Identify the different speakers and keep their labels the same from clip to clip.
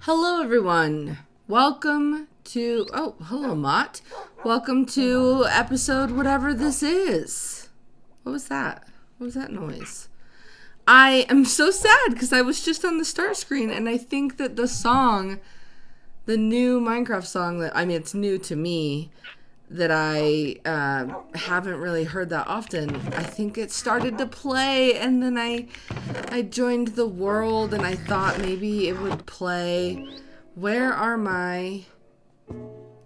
Speaker 1: Hello, everyone. Welcome to. Oh, hello, Mott. Welcome to episode whatever this is. What was that? What was that noise? I am so sad because I was just on the start screen and I think that the song, the new Minecraft song it's new to me, that I haven't really heard that often. I think it started to play and then I joined the world and I thought maybe it would play. Where are my...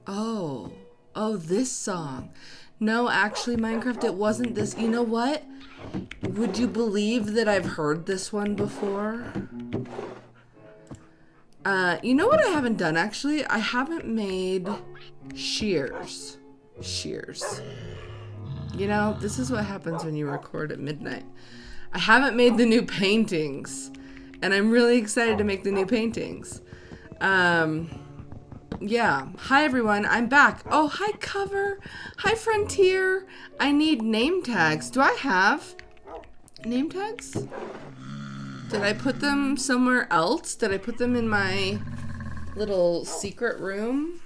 Speaker 1: Oh, this song. No, actually, Minecraft, it wasn't this. You know what? Would you believe that I've heard this one before? You know what I haven't done, actually? I haven't made shears. You know, this is what happens when you record at midnight. I haven't made the new paintings, and I'm really excited to make the new paintings. Yeah. Hi, everyone. I'm back. Oh, hi, Cover. Hi, Frontier. I need name tags. Do I have name tags? Did I put them somewhere else? Did I put them in my little secret room?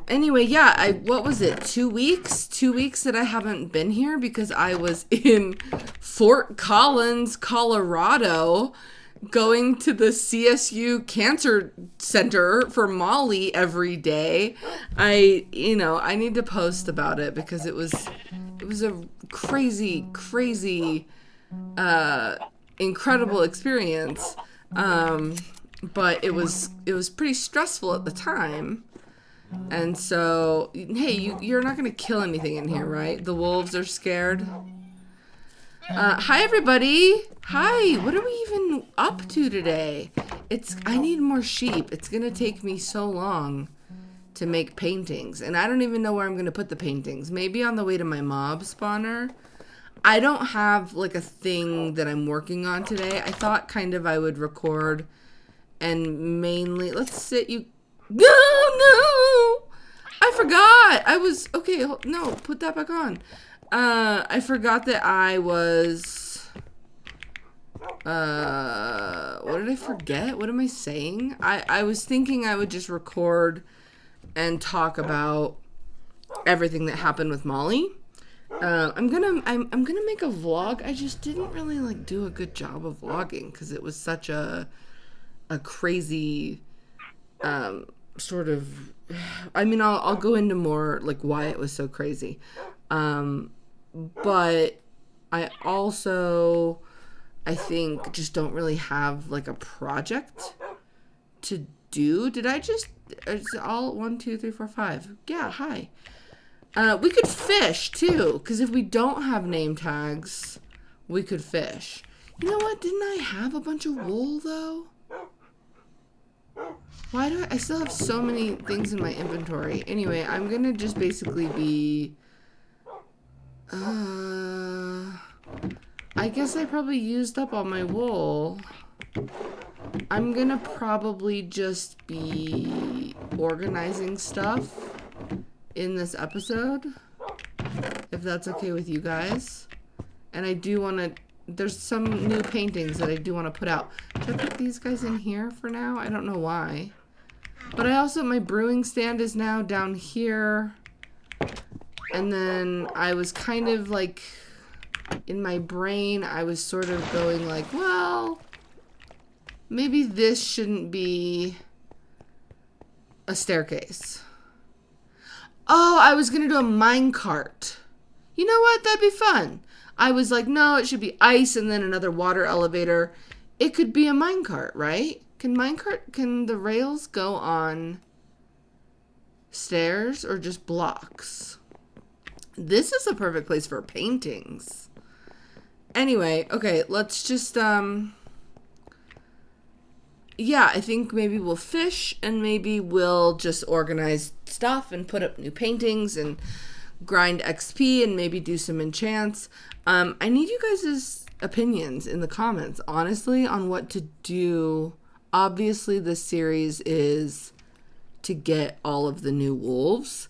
Speaker 1: Anyway, yeah, what was it? 2 weeks? 2 weeks that I haven't been here because I was in Fort Collins, Colorado, going to the CSU Cancer Center for Molly every day. I need to post about it because it was a crazy, incredible experience. But it was pretty stressful at the time. And so, hey, you're not going to kill anything in here, right? The wolves are scared. Hi, everybody. Hi. What are we even up to today? I need more sheep. It's going to take me so long to make paintings. And I don't even know where I'm going to put the paintings. Maybe on the way to my mob spawner. I don't have, like, a thing that I'm working on today. I thought kind of I would record and mainly... Let's sit you... No! I forgot! Okay, no, put that back on. I forgot that I was... what did I forget? What am I saying? I was thinking I would just record and talk about everything that happened with Molly. I'm gonna make a vlog. I just didn't really, like, do a good job of vlogging because it was such a crazy... sort of, I'll go into more like why it was so crazy. But I also, I think, just don't really have like a project to do. Is it all 1, 2, 3, 4, 5? Yeah, hi. We could fish too, because if we don't have name tags, we could fish. You know what? Didn't I have a bunch of wool though? Why do I still have so many things in my inventory? Anyway, I'm gonna just basically be... I guess I probably used up all my wool. I'm gonna probably just be organizing stuff in this episode, if that's okay with you guys. And I do want to... There's some new paintings that I do want to put out. Should I put these guys in here for now? I don't know why. But my brewing stand is now down here. And then I was kind of like, in my brain, I was sort of going like, well, maybe this shouldn't be a staircase. Oh, I was going to do a minecart. You know what? That'd be fun. I was like, no, it should be ice and then another water elevator. It could be a minecart, right? Can the rails go on stairs or just blocks? This is a perfect place for paintings. Anyway, okay, let's just, yeah, I think maybe we'll fish and maybe we'll just organize stuff and put up new paintings and grind XP and maybe do some enchants. I need you guys' opinions in the comments, honestly, on what to do. Obviously, this series is to get all of the new wolves.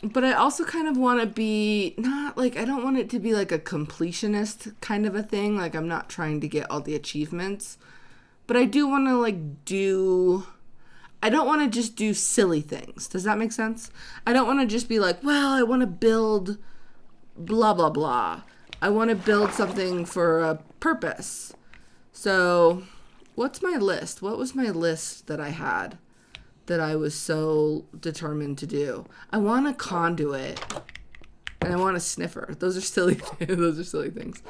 Speaker 1: But I also kind of want to be, not like, I don't want it to be like a completionist kind of a thing. Like, I'm not trying to get all the achievements. But I do want to, like, I don't want to just do silly things. Does that make sense? I don't want to just be like, well, I want to build blah, blah, blah. I want to build something for a purpose. So, what's my list? What was my list that I had that I was so determined to do? I want a conduit and I want a sniffer. Those are silly those are silly things.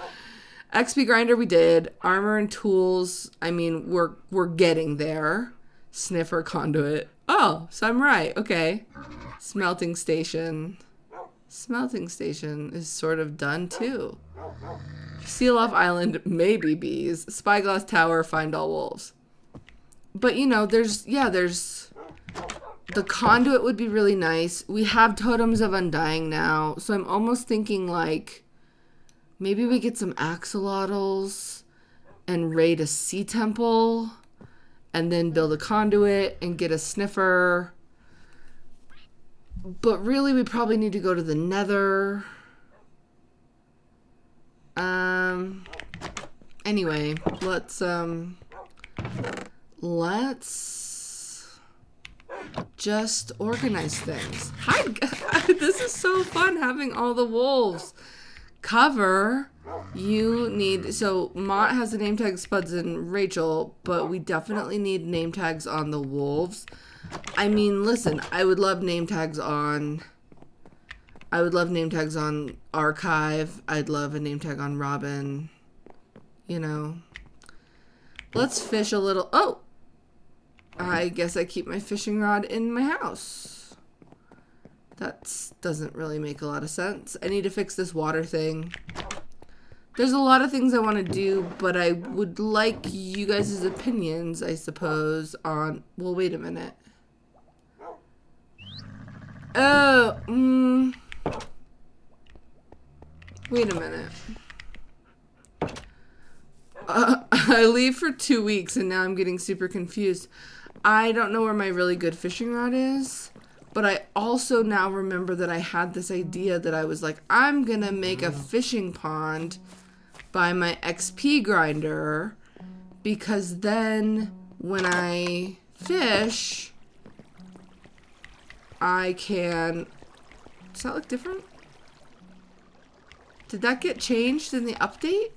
Speaker 1: XP grinder we did. Armor and tools, I mean, we're getting there. Sniffer, conduit. Oh, so I'm right. Okay. Smelting station. Smelting station is sort of done too. Seal off island, maybe bees. Spyglass tower, find all wolves. But you know, there's the conduit would be really nice. We have totems of undying now, so I'm almost thinking like maybe we get some axolotls and raid a sea temple and then build a conduit and get a sniffer. But really, we probably need to go to the nether. Anyway, let's just organize things. Hi, this is so fun having all the wolves. Cover, you need, so Mott has the name tag Spuds and Rachel, but we definitely need name tags on the wolves. I mean, listen, I would love name tags on Archive. I'd love a name tag on Robin. You know. Let's fish a little. Oh! I guess I keep my fishing rod in my house. That doesn't really make a lot of sense. I need to fix this water thing. There's a lot of things I want to do, but I would like you guys' opinions, I suppose, on... Well, wait a minute. Oh, wait a minute. I leave for 2 weeks and now I'm getting super confused. I don't know where my really good fishing rod is, but I also now remember that I had this idea that I was like, I'm gonna make a fishing pond by my XP grinder, because then when I fish, I can... Does that look different? Did that get changed in the update?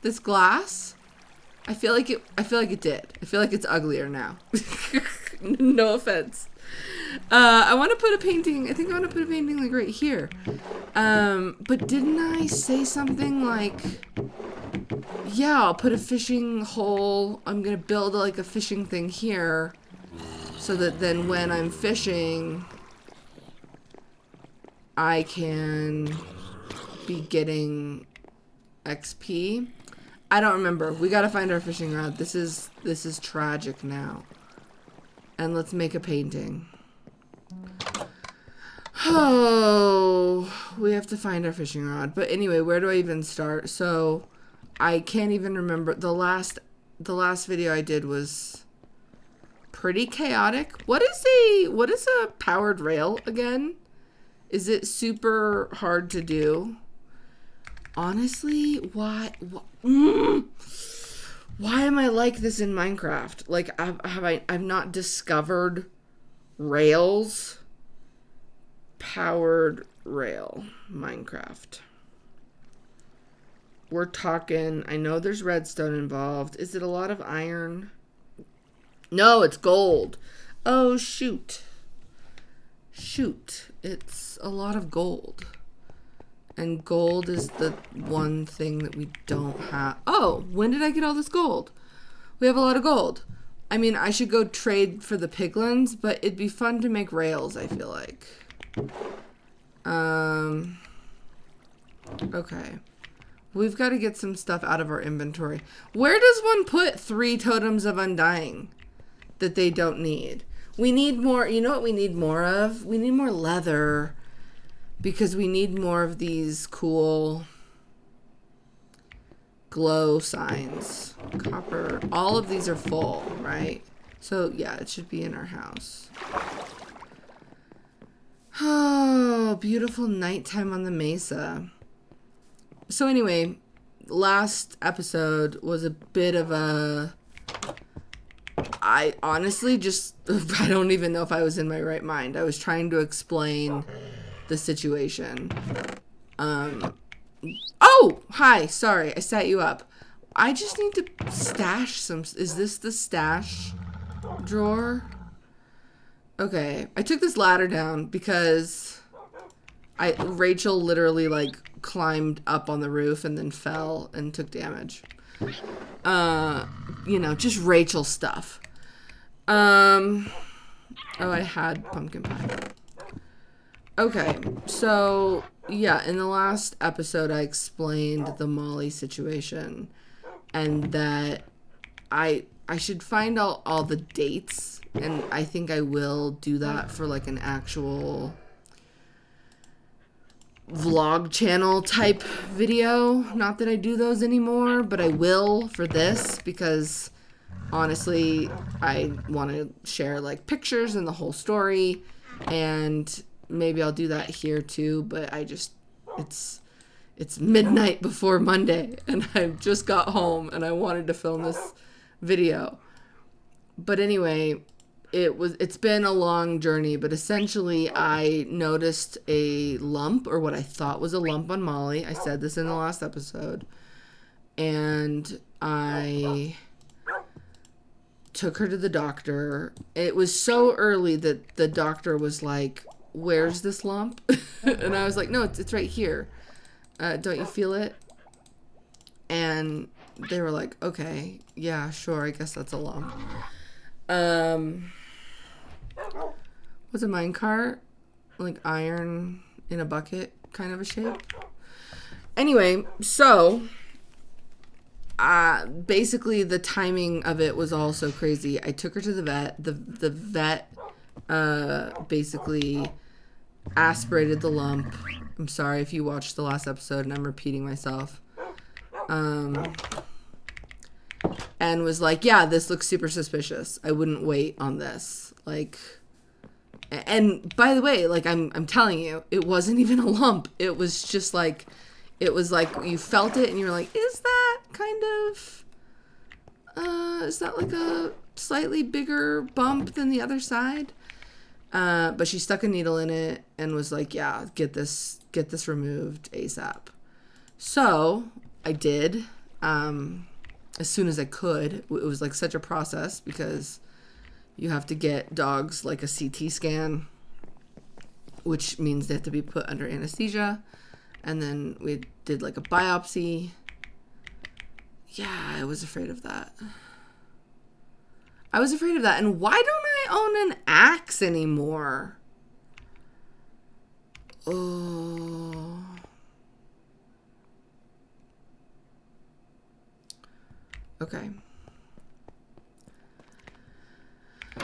Speaker 1: This glass? I feel like it did. I feel like it's uglier now. No offense. I want to put a painting. I think I want to put a painting like right here. But didn't I say something like, yeah, I'll put a fishing hole. I'm going to build like a fishing thing here so that then when I'm fishing, I can be getting XP. I don't remember. We gotta find our fishing rod. This is tragic now. And let's make a painting. Oh, we have to find our fishing rod. But anyway, where do I even start? So, I can't even remember. The last video I did was pretty chaotic. What is a powered rail again? Is it super hard to do? Honestly, why am I like this in Minecraft? Like, I've not discovered rails. Powered rail, Minecraft. We're talking, I know there's redstone involved. Is it a lot of iron? No, it's gold. Oh, shoot. Shoot, it's a lot of gold. And gold is the one thing that we don't have. Oh, when did I get all this gold? We have a lot of gold. I mean, I should go trade for the piglins, but it'd be fun to make rails, I feel like. Okay. We've got to get some stuff out of our inventory. Where does one put 3 totems of undying that they don't need? We need more. You know what we need more of? We need more leather. Because we need more of these cool glow signs. Copper. All of these are full, right? So, yeah, it should be in our house. Oh, beautiful nighttime on the mesa. So anyway, last episode was a bit of a... I honestly just... I don't even know if I was in my right mind. I was trying to explain the situation. Oh! Hi, sorry, I set you up. I just need to stash some... Is this the stash drawer? Okay, I took this ladder down because Rachel literally like climbed up on the roof and then fell and took damage. You know, just Rachel stuff. Oh, I had pumpkin pie. Okay, so yeah, in the last episode I explained the Molly situation and that I should find out all the dates, and I think I will do that for like an actual vlog channel type video. Not that I do those anymore, but I will for this because honestly I want to share like pictures and the whole story, and maybe I'll do that here too, but I just it's midnight before Monday and I just got home and I wanted to film this video. But anyway, it's been a long journey, but essentially I noticed a lump, or what I thought was a lump on Molly. I said this in the last episode. And I took her to the doctor. It was so early that the doctor was like, "Where's this lump?" And I was like, "No, it's right here. Don't you feel it?" And they were like, "Okay, yeah, sure, I guess that's a lump." Was a minecart, like iron in a bucket kind of a shape. Anyway, so basically the timing of it was all so crazy. I took her to the vet. The vet basically aspirated the lump. I'm sorry if you watched the last episode and I'm repeating myself. And was like, "Yeah, this looks super suspicious. I wouldn't wait on this." Like, and by the way, like I'm telling you, it wasn't even a lump. It was just like, it was like you felt it and you were like, "Is that kind of, is that like a slightly bigger bump than the other side?" But she stuck a needle in it and was like, "Yeah, get this removed ASAP." So I did. As soon as I could. It was like such a process because you have to get dogs like a CT scan, which means they have to be put under anesthesia. And then we did like a biopsy. Yeah, I was afraid of that. And why don't I own an axe anymore? Oh. Okay.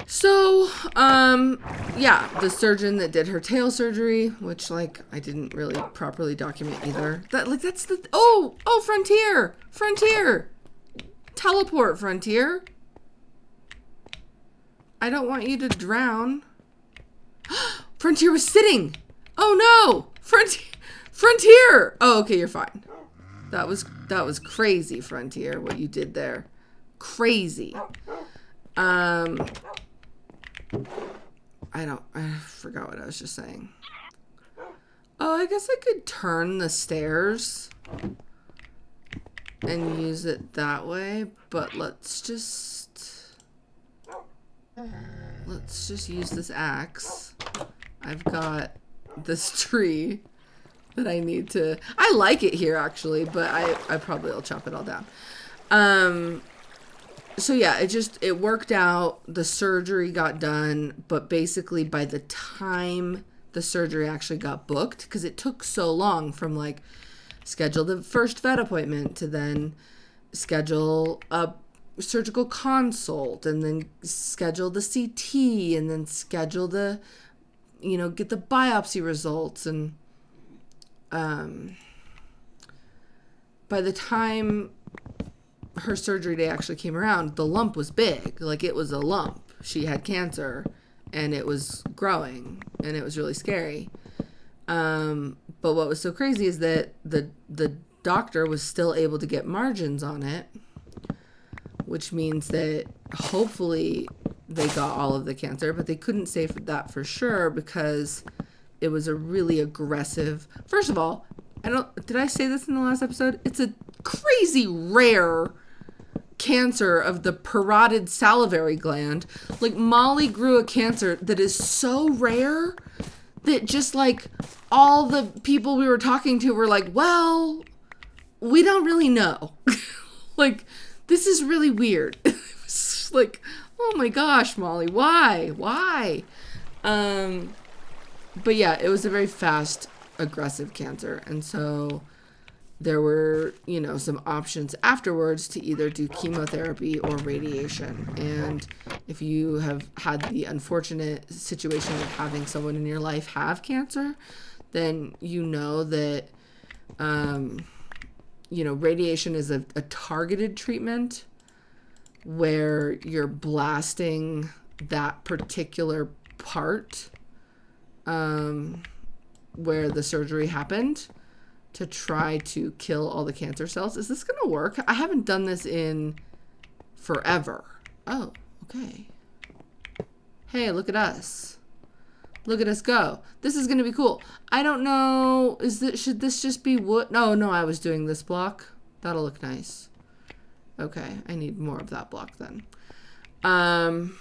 Speaker 1: So, yeah, the surgeon that did her tail surgery, which, like, I didn't really properly document either. That's the, Frontier! Teleport, Frontier! I don't want you to drown. Frontier was sitting! Oh no! Frontier! Oh, okay, you're fine. That was crazy, Frontier, what you did there. Crazy. I forgot what I was just saying. Oh, I guess I could turn the stairs and use it that way, but let's just use this axe. I've got this tree that I need to... I like it here, actually, but I probably will chop it all down. So yeah, it worked out. The surgery got done, but basically by the time the surgery actually got booked, because it took so long from like schedule the first vet appointment to then schedule a surgical consult and then schedule the CT and then schedule the, get the biopsy results. And by the time her surgery day actually came around, the lump was big. Like, it was a lump. She had cancer and it was growing, and it was really scary. But what was so crazy is that the doctor was still able to get margins on it, which means that hopefully they got all of the cancer, but they couldn't say that for sure because it was a really aggressive. First of all, did I say this in the last episode? It's a crazy rare cancer of the parotid salivary gland. Like, Molly grew a cancer that is so rare that just like all the people we were talking to were like, well, we don't really know. Like, this is really weird. It was like, oh my gosh, Molly, why? But yeah, it was a very fast, aggressive cancer. And so there were, some options afterwards to either do chemotherapy or radiation. And if you have had the unfortunate situation of having someone in your life have cancer, then you know that, radiation is a targeted treatment where you're blasting that particular part where the surgery happened to try to kill all the cancer cells. Is this going to work? I haven't done this in forever. Oh, okay. Hey, look at us. Look at us go. This is going to be cool. I don't know. Should this just be wood? No, I was doing this block. That'll look nice. Okay, I need more of that block then. And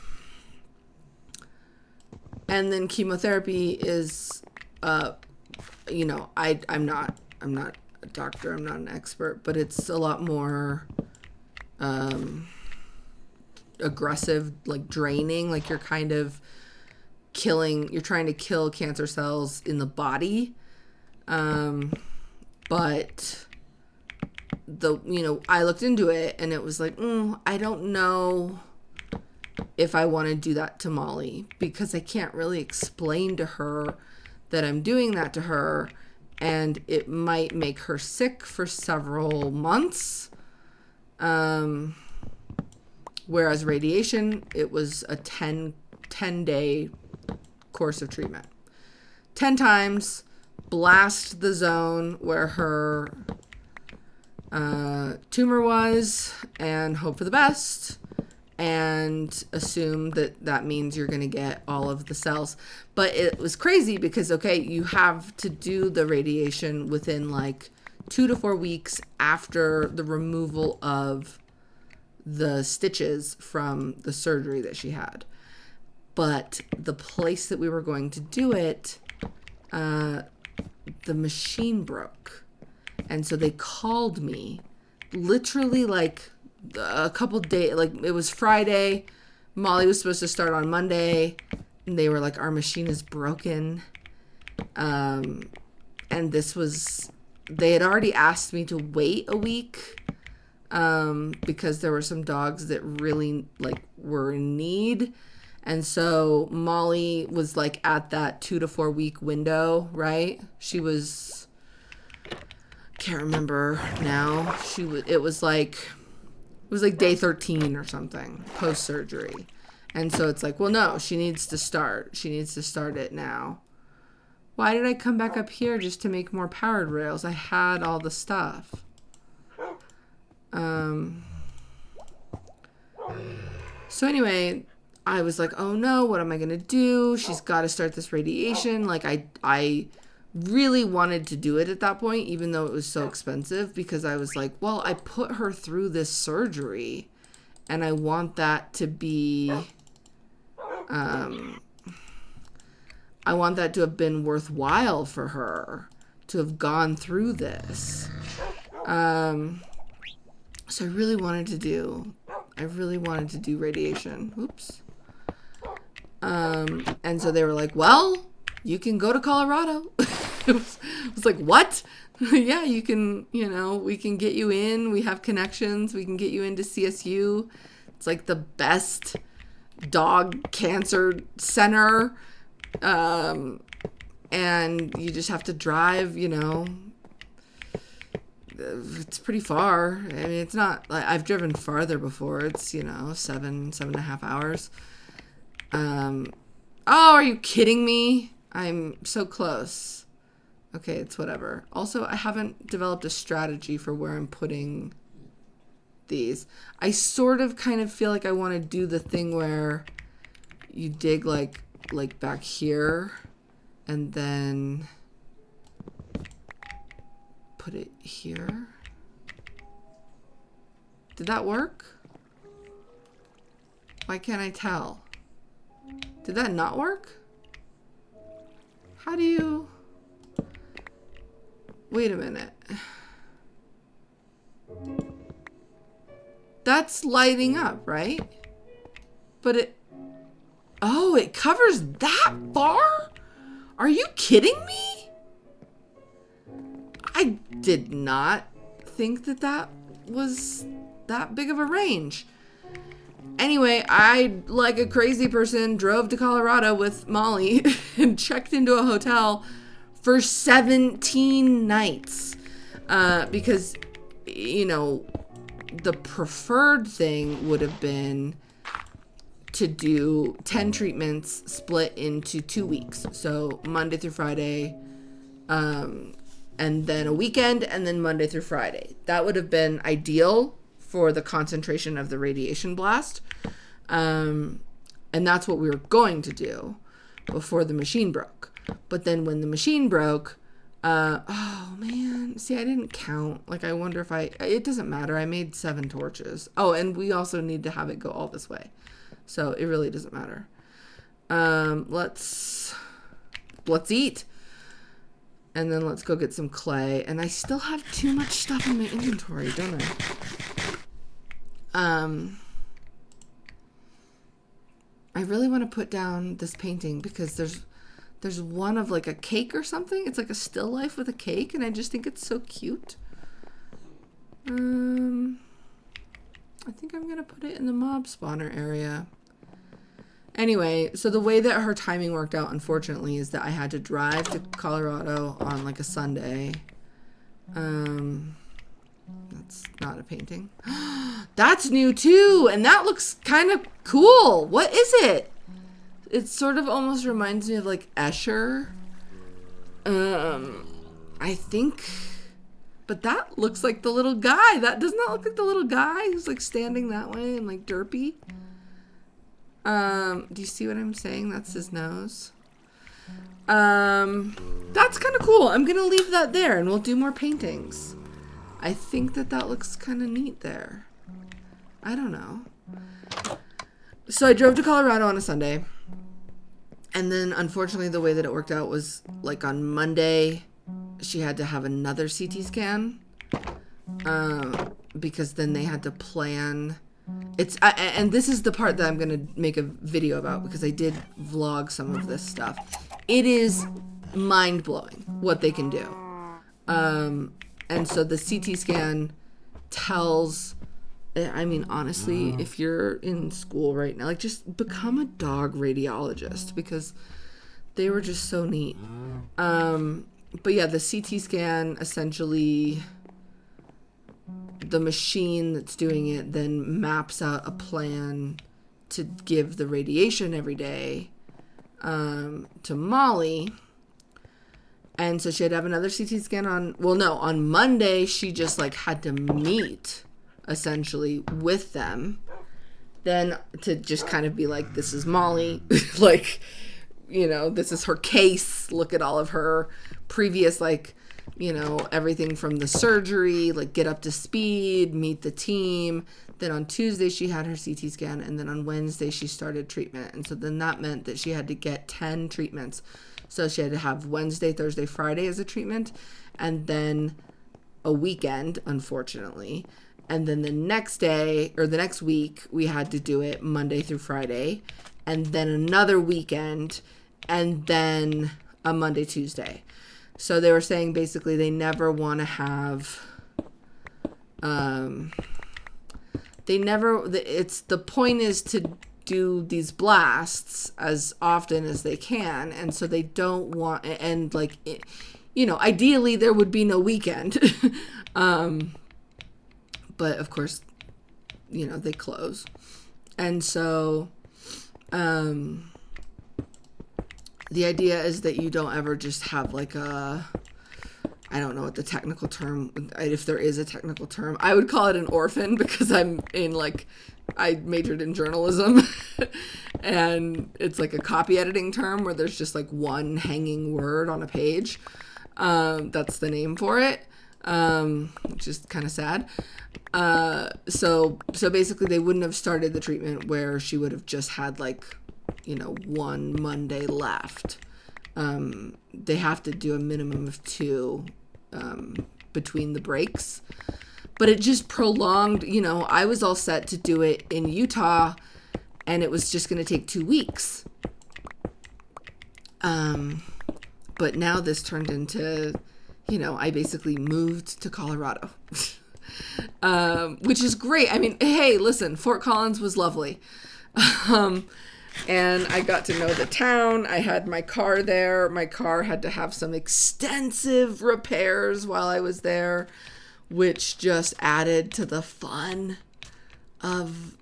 Speaker 1: then chemotherapy is, I'm not a doctor, I'm not an expert, but it's a lot more aggressive, like draining, like you're kind of you're trying to kill cancer cells in the body. But I looked into it and it was like, I don't know if I want to do that to Molly, because I can't really explain to her that I'm doing that to her, and it might make her sick for several months. Whereas radiation, it was a 10-day course of treatment. 10 times, blast the zone where her tumor was, and hope for the best, and assume that means you're going to get all of the cells. But it was crazy because, okay, you have to do the radiation within like 2 to 4 weeks after the removal of the stitches from the surgery that she had. But the place that we were going to do it, the machine broke. And so they called me literally like a couple days, like it was Friday. Molly was supposed to start on Monday. And they were like, our machine is broken. And they had already asked me to wait a week because there were some dogs that really like were in need. And so Molly was like at that 2 to 4 week window, right? She was, can't remember now. It was like day 13 or something post surgery. And so it's like, well, no, she needs to start it now. Why did I come back up here just to make more powered rails? I had all the stuff. So anyway, I was like, oh no, what am I going to do? She's got to start this radiation. Like I really wanted to do it at that point, even though it was so expensive, because I was like, well, I put her through this surgery and I want that to be, I want that to have been worthwhile for her to have gone through this. So I really wanted to do radiation. Oops. And so they were like, well, you can go to Colorado. It was like, what? Yeah, you can, we can get you in. We have connections. We can get you into CSU. It's like the best dog cancer center. And you just have to drive, it's pretty far. I mean, it's not like I've driven farther before. It's, 7.5 hours. Oh, are you kidding me? I'm so close. Okay, it's whatever. Also, I haven't developed a strategy for where I'm putting these. I sort of kind of feel like I want to do the thing where you dig like back here and then put it here. Did that work? Why can't I tell? Did that not work? How do you... Wait a minute. That's lighting up, right? But it... Oh, it covers that far? Are you kidding me? I did not think that that was that big of a range. Anyway, I, like a crazy person, drove to Colorado with Molly and checked into a hotel for 17 nights. Because, you know, the preferred thing would have been to do 10 treatments split into 2 weeks. So Monday through Friday, and then a weekend, and then Monday through Friday. That would have been ideal for the concentration of the radiation blast. And that's what we were going to do before the machine broke. But then when the machine broke, oh man, see, I didn't count. Like, I wonder if it doesn't matter. I made 7 torches. Oh, and we also need to have it go all this way. So it really doesn't matter. Let's eat. And then let's go get some clay. And I still have too much stuff in my inventory, don't I? I really want to put down this painting because there's one of like a cake or something. It's like a still life with a cake, and I just think it's so cute. I think I'm gonna put it in the mob spawner area. Anyway, so the way that her timing worked out, unfortunately, is that I had to drive to Colorado on like a Sunday. That's not a painting. That's new too, and that looks kind of cool. What is it? It sort of almost reminds me of like Escher. I think, but that looks like the little guy. That does not look like the little guy who's like standing that way and like derpy. Do you see what I'm saying? That's his nose. That's kind of cool. I'm gonna leave that there, and we'll do more paintings. I think that looks kind of neat there. I don't know. So I drove to Colorado on a Sunday. And then, unfortunately, the way that it worked out was, like, on Monday, she had to have another CT scan. Because then they had to plan... and this is the part that I'm going to make a video about, because I did vlog some of this stuff. It is mind-blowing what they can do. And so the CT scan tells... I mean, honestly, if you're in school right now, like, just become a dog radiologist, because they were just so neat. But yeah, the CT scan, essentially, the machine that's doing it then maps out a plan to give the radiation every day to Molly. And so she had to have another CT scan on Monday, she just, like, had to meet essentially with them, then to just kind of be like, this is Molly, like, you know, this is her case, look at all of her previous, like, you know, everything from the surgery, like, get up to speed, meet the team. Then on Tuesday she had her CT scan, and then on Wednesday she started treatment. And so then that meant that she had to get 10 treatments. So she had to have Wednesday, Thursday, Friday as a treatment, and then a weekend, unfortunately. And then the next day, or the next week, we had to do it Monday through Friday, and then another weekend, and then a Monday, Tuesday. So they were saying basically they never want to have, the point is to do these blasts as often as they can, and so they don't want, and like, you know, ideally there would be no weekend. But of course, you know, they close. And so, The idea is that you don't ever just have like a, I don't know what the technical term, if there is a technical term, I would call it an orphan because I'm in like, I majored in journalism and it's like a copy editing term where there's just like one hanging word on a page. That's the name for it, which is kind of sad. So basically they wouldn't have started the treatment where she would have just had like, one Monday left. They have to do a minimum of 2 between the breaks. But it just prolonged, I was all set to do it in Utah and it was just going to take 2 weeks. But now this turned into, I basically moved to Colorado, which is great. I mean, hey, listen, Fort Collins was lovely. And I got to know the town. I had my car there. My car had to have some extensive repairs while I was there, which just added to the fun of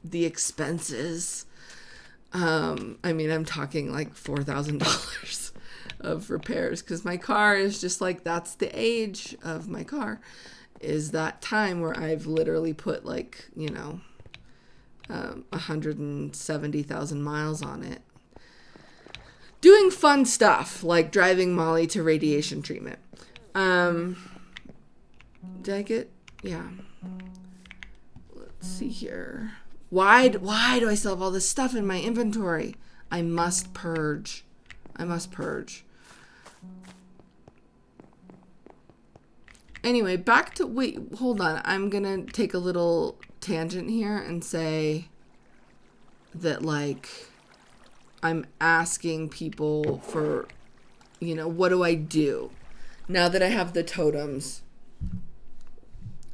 Speaker 1: the expenses. I mean, I'm talking like $4,000 of repairs because my car is just like, that's the age of my car, is that time where I've literally put like, 170,000 miles on it. Doing fun stuff like driving Molly to radiation treatment. Did I get? Yeah. Let's see here. Why do I still have all this stuff in my inventory? I must purge. Anyway, back to, wait, hold on. I'm going to take a little tangent here and say that, like, I'm asking people for, what do I do? Now that I have the totems,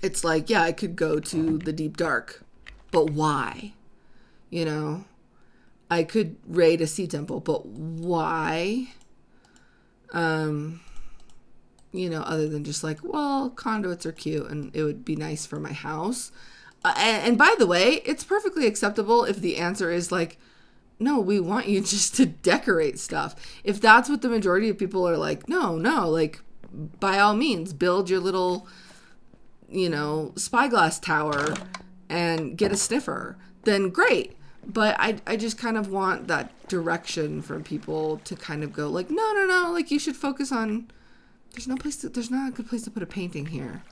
Speaker 1: it's like, yeah, I could go to the deep dark, but why? I could raid a sea temple, but why? Other than just like, well, conduits are cute and it would be nice for my house. And by the way, it's perfectly acceptable if the answer is like, no, we want you just to decorate stuff. If that's what the majority of people are like, no, like, by all means, build your little, spyglass tower and get a sniffer, then great. But I just kind of want that direction from people to kind of go like, no, like you should focus on, there's not a good place to put a painting here.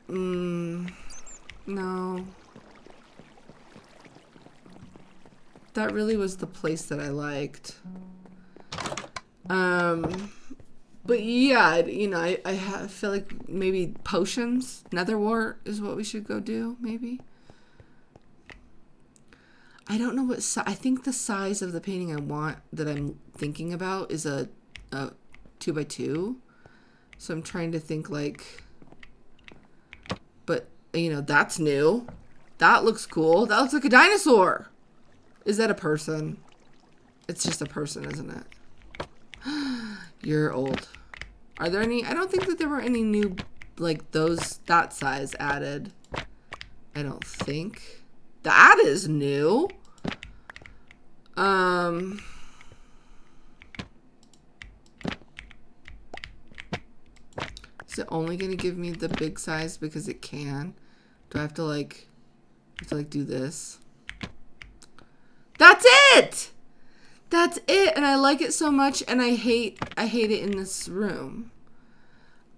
Speaker 1: No. That really was the place that I liked. But yeah, I feel like maybe potions, nether wart is what we should go do, maybe. I don't know what I think the size of the painting I want that I'm thinking about is a 2x2. So I'm trying to think like, but that's new. That looks cool. That looks like a dinosaur. Is that a person? It's just a person, isn't it? You're old. Are there any? I don't think that there were any new, like that size added. I don't think. That is new. Is it only going to give me the big size because it can? Do I have to like do this? That's it! That's it! And I like it so much, and I hate it in this room.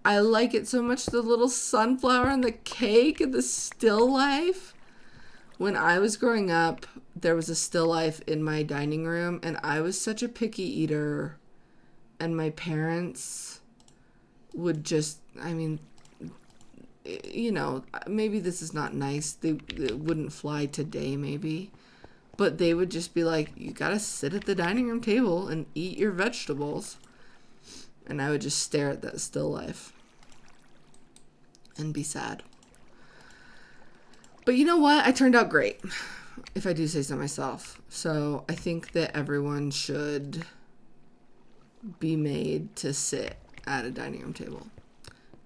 Speaker 1: I like it so much, the little sunflower and the cake and the still life. When I was growing up, there was a still life in my dining room, and I was such a picky eater, and my parents would just, maybe this is not nice. They wouldn't fly today, maybe. But they would just be like, you gotta sit at the dining room table and eat your vegetables. And I would just stare at that still life and be sad. But you know what? I turned out great, if I do say so myself. So I think that everyone should be made to sit at a dining room table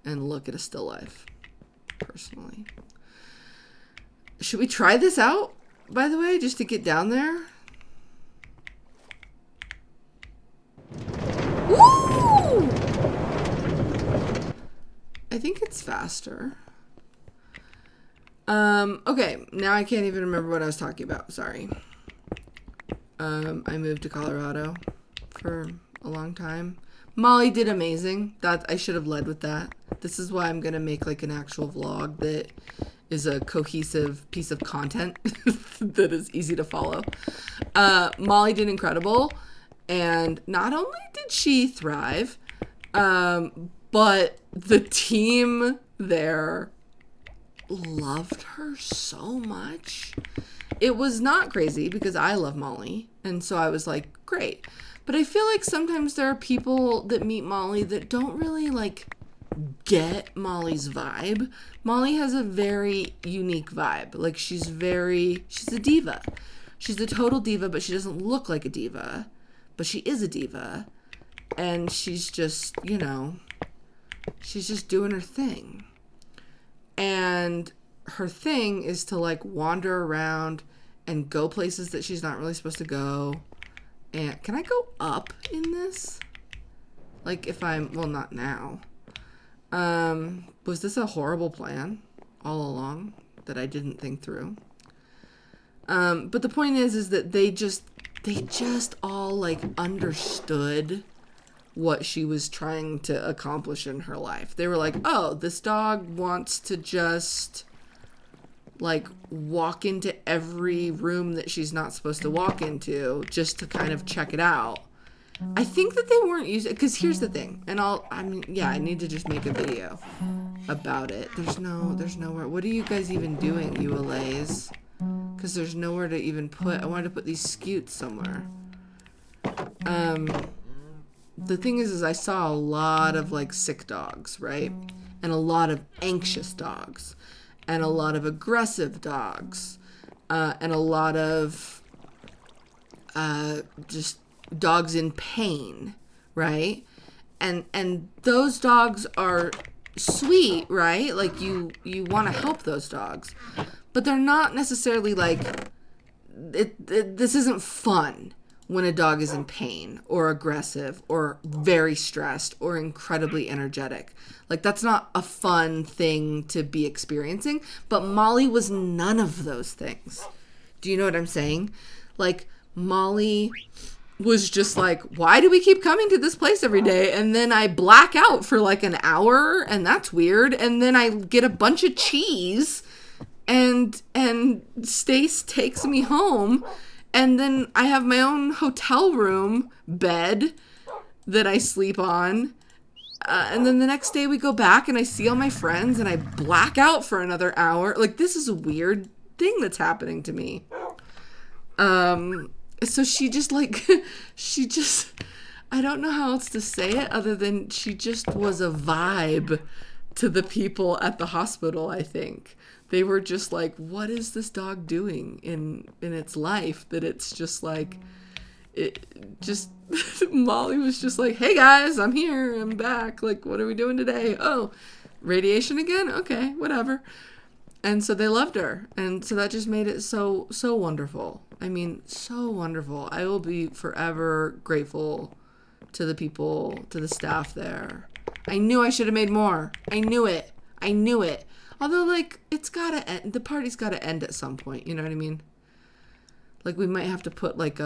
Speaker 1: and look at a still life, personally. Should we try this out, by the way, just to get down there? it's faster. Okay, now I can't even remember what I was talking about. Sorry. I moved to Colorado for a long time. Molly did amazing. That I should have led with that. This is why I'm gonna make like an actual vlog that is a cohesive piece of content that is easy to follow. Molly did incredible, and not only did she thrive, but the team there loved her so much. It was not crazy because I love Molly, and so I was like, great. But I feel like sometimes there are people that meet Molly that don't really like get Molly's vibe. Molly has a very unique vibe. Like she's a diva. She's a total diva, but she doesn't look like a diva. But she is a diva. And she's just, you know, she's just doing her thing. And her thing is to like wander around and go places that she's not really supposed to go. And can I go up in this? Like if I'm, well, not now. Was this a horrible plan all along that I didn't think through? But the point is that they just all like understood what she was trying to accomplish in her life. They were like, oh, this dog wants to just like walk into every room that she's not supposed to walk into just to kind of check it out. I think that they weren't using, because here's the thing, and I need to just make a video about it. There's nowhere. What are you guys even doing, ULAs? Because there's nowhere to even put, I wanted to put these scutes somewhere. The thing is I saw a lot of like sick dogs, right? And a lot of anxious dogs, and a lot of aggressive dogs, and a lot of just dogs in pain, right? And those dogs are sweet, right? Like you want to help those dogs, but they're not necessarily like this isn't fun when a dog is in pain or aggressive or very stressed or incredibly energetic. Like that's not a fun thing to be experiencing. But Molly was none of those things. Do you know what I'm saying? Like Molly was just like, why do we keep coming to this place every day? And then I black out for like an hour, and that's weird. And then I get a bunch of cheese, and Stace takes me home, and then I have my own hotel room bed that I sleep on. And then the next day we go back and I see all my friends and I black out for another hour. Like this is a weird thing that's happening to me. So she just I don't know how else to say it other than she just was a vibe to the people at the hospital, I think. They were just like, what is this dog doing in its life that it's just like, Molly was just like, hey guys, I'm here, I'm back. Like, what are we doing today? Oh, radiation again? Okay, whatever. And so they loved her. And so that just made it so wonderful. I mean, so wonderful. I will be forever grateful to the people, to the staff there. I knew I should have made more. I knew it. Although, like, it's gotta end. The party's gotta end at some point. You know what I mean? Like, we might have to put, like,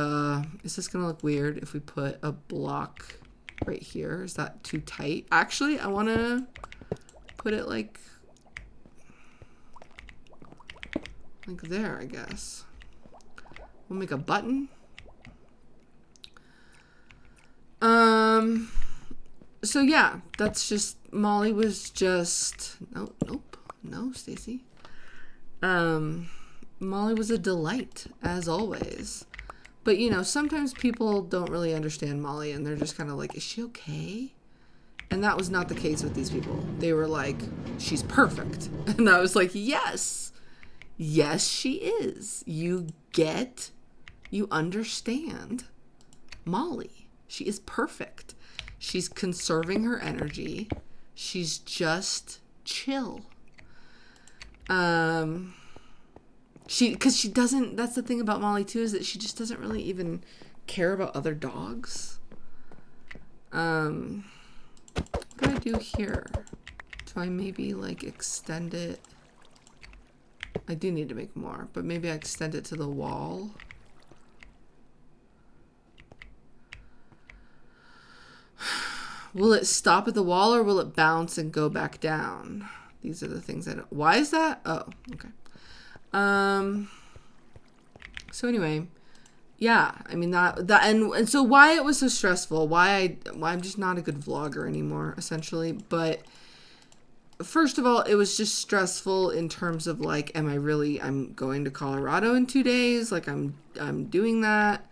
Speaker 1: is this gonna look weird if we put a block right here? Is that too tight? Actually, I want to put it, like there, I guess. We'll make a button. So yeah, that's just, Molly was just, no, Stacy. Molly was a delight, as always. But, you know, sometimes people don't really understand Molly, and they're just kind of like, is she okay? And that was not the case with these people. They were like, she's perfect. And I was like, yes, she is. You understand Molly. She is perfect. She's conserving her energy. She's just chill. Because she doesn't, that's the thing about Molly too, is that she just doesn't really even care about other dogs. What do I do here So I maybe like extend it. I do need to make more, but maybe I extend it to the wall. Will it stop at the wall or will it bounce and go back down? These are the things I don't. Why is that? Oh, okay. So anyway, yeah, I mean that and so why it was so stressful, why I'm just not a good vlogger anymore, essentially. But first of all, it was just stressful in terms of like, I'm going to Colorado in 2 days. Like I'm doing that.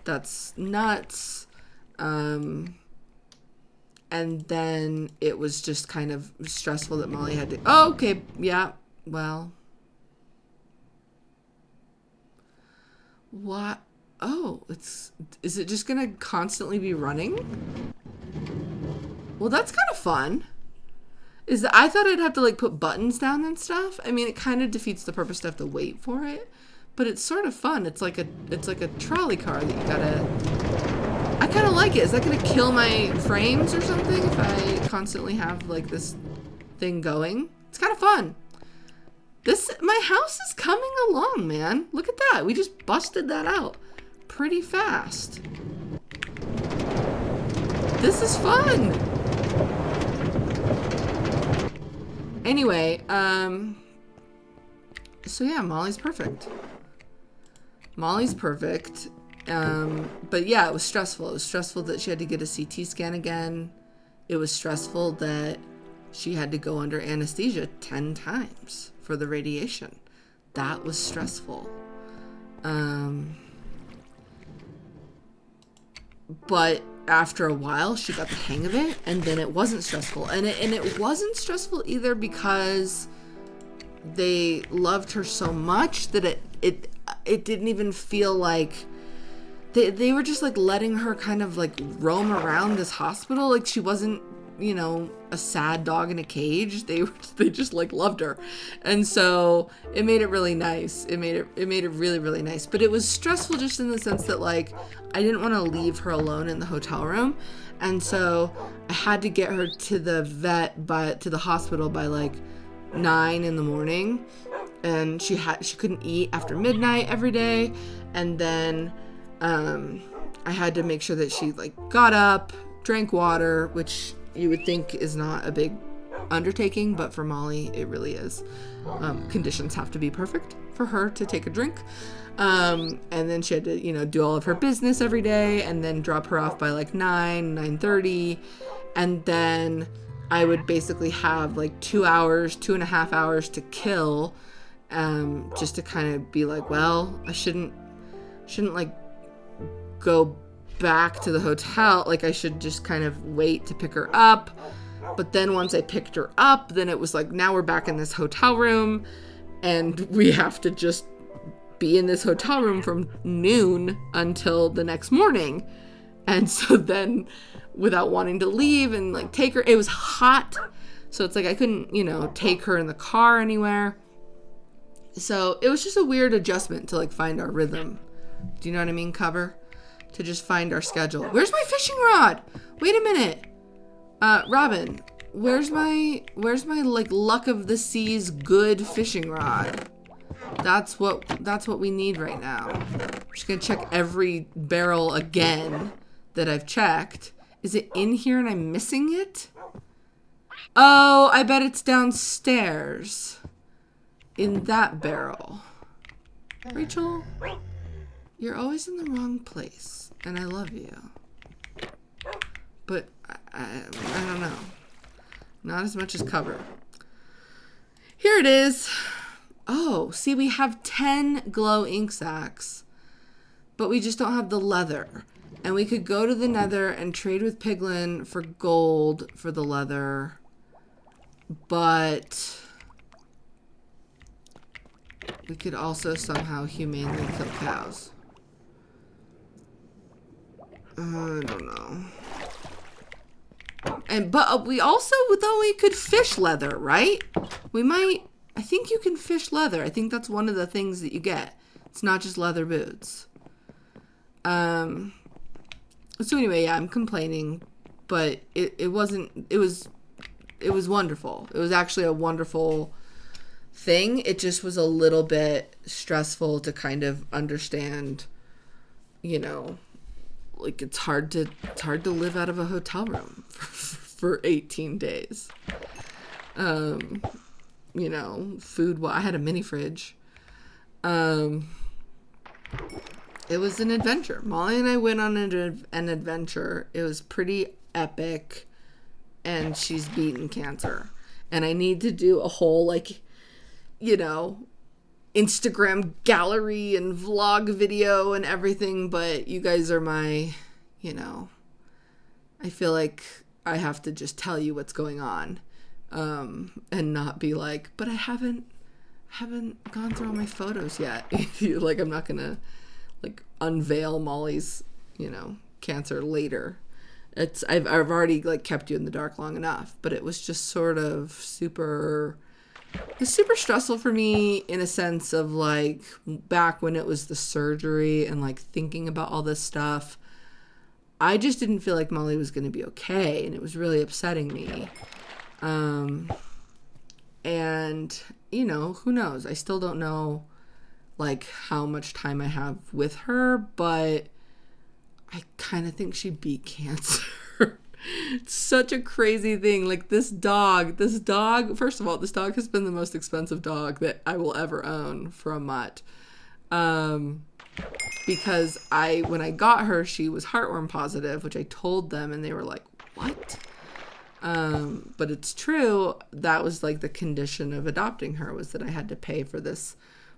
Speaker 1: That's nuts. And then it was just kind of stressful that Molly had to, oh, okay. Yeah. Well, what? Oh, is it just going to constantly be running? Well, that's kind of fun. I thought I'd have to like put buttons down and stuff. I mean, it kind of defeats the purpose to have to wait for it, but it's sort of fun. It's like a trolley car that you gotta, I kind of like it. Is that going to kill my frames or something if I constantly have like this thing going? It's kind of fun. My house is coming along, man. Look at that. We just busted that out pretty fast. This is fun. Anyway, so yeah, Molly's perfect. Molly's perfect. But yeah, it was stressful. It was stressful that she had to get a CT scan again. It was stressful that she had to go under anesthesia 10 times for the radiation. That was stressful. But after a while, she got the hang of it, and then it wasn't stressful. And it wasn't stressful either because they loved her so much that it didn't even feel like they were just like letting her kind of like roam around this hospital. Like she wasn't, you know, a sad dog in a cage. They just like loved her. And so it made it really nice. It made it really, really nice. But it was stressful just in the sense that like I didn't want to leave her alone in the hotel room. And so I had to get her to the to the hospital by like 9 in the morning. And she couldn't eat after midnight every day. And then I had to make sure that she like got up, drank water, which you would think is not a big undertaking, but for Molly, it really is. Conditions have to be perfect for her to take a drink. And then she had to, you know, do all of her business every day and then drop her off by like 9:30. And then I would basically have like 2.5 hours to kill, just to kind of be like, well, I shouldn't like go back to the hotel. Like I should just kind of wait to pick her up. But then once I picked her up, then it was like, now we're back in this hotel room and we have to just be in this hotel room from noon until the next morning. And so then without wanting to leave and like take her, it was hot. So it's like, I couldn't, you know, take her in the car anywhere. So it was just a weird adjustment to like find our rhythm. Do you know what I mean? Cover? To just find our schedule. Where's my fishing rod? Wait a minute. Robin, where's my like luck of the seas good fishing rod? That's what we need right now. I'm just gonna check every barrel again that I've checked. Is it in here and I'm missing it? Oh, I bet it's downstairs in that barrel. Rachel, you're always in the wrong place, and I love you. But I don't know. Not as much as cover. Here it is. Oh, see, we have 10 glow ink sacks, but we just don't have the leather. And we could go to the Nether and trade with Piglin for gold for the leather, but we could also somehow humanely kill cows. I don't know. But we also, though, we could fish leather, right? I think you can fish leather. I think that's one of the things that you get. It's not just leather boots. So anyway, yeah, I'm complaining, but it was was wonderful. It was actually a wonderful thing. It just was a little bit stressful to kind of understand, you know, like it's hard to live out of a hotel room for 18 days. You know, food. Well, I had a mini fridge. It was an adventure. Molly and I went on an adventure. It was pretty epic, and she's beaten cancer. And I need to do a whole, like, you know, Instagram gallery and vlog video and everything, but you guys are my, you know, I feel like I have to just tell you what's going on, and not be like, but I haven't gone through all my photos yet. Like, I'm not gonna like unveil Molly's, you know, cancer later. I've already like kept you in the dark long enough, but it was just sort of super stressful for me in a sense of like back when it was the surgery and like thinking about all this stuff. I just didn't feel like Molly was going to be okay, and it was really upsetting me. And you know, who knows? I still don't know like how much time I have with her, but I kind of think she beat cancer. It's such a crazy thing. Like this dog, first of all, this dog has been the most expensive dog that I will ever own for a mutt. Because when I got her, she was heartworm positive, which I told them, and they were like, what? But it's true. That was like the condition of adopting her, was that I had to pay for this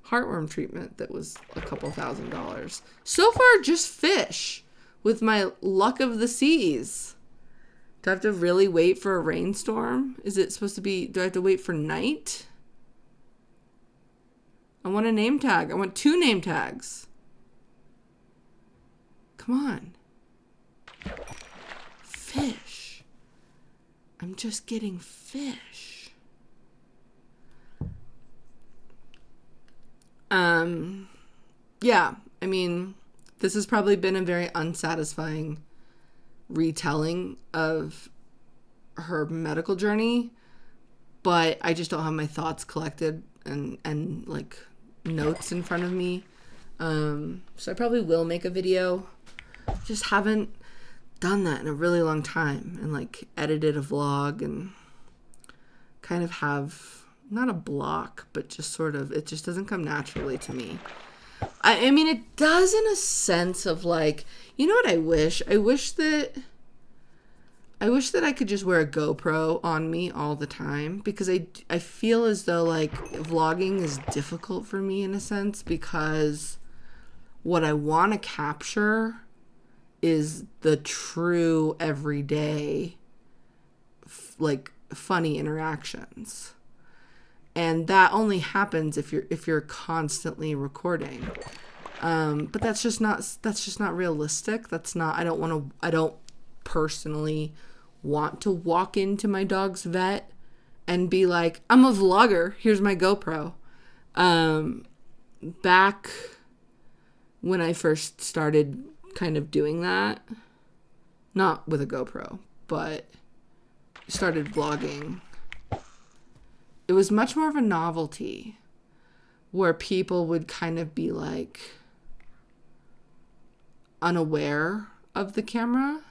Speaker 1: heartworm treatment that was a couple $1,000s. So far, just fish with my luck of the seas. Do I have to really wait for a rainstorm? Is it supposed to be, do I have to wait for night? I want a name tag. I want 2 name tags. Come on. Fish. I'm just getting fish. Yeah, I mean, this has probably been a very unsatisfying retelling of her medical journey, but I just don't have my thoughts collected and like notes in front of me. So I probably will make a video. Just haven't done that in a really long time, and like edited a vlog and kind of have not a block, but just sort of, it just doesn't come naturally to me. I mean, it does in a sense of like, you know what I wish? I wish that I could just wear a GoPro on me all the time, because I feel as though like vlogging is difficult for me in a sense, because what I want to capture is the true everyday like funny interactions. And that only happens if you're constantly recording. But that's just not realistic. I don't personally want to walk into my dog's vet and be like, I'm a vlogger, here's my GoPro. Back when I first started kind of doing that, not with a GoPro, but started vlogging, it was much more of a novelty where people would kind of be like unaware of the camera,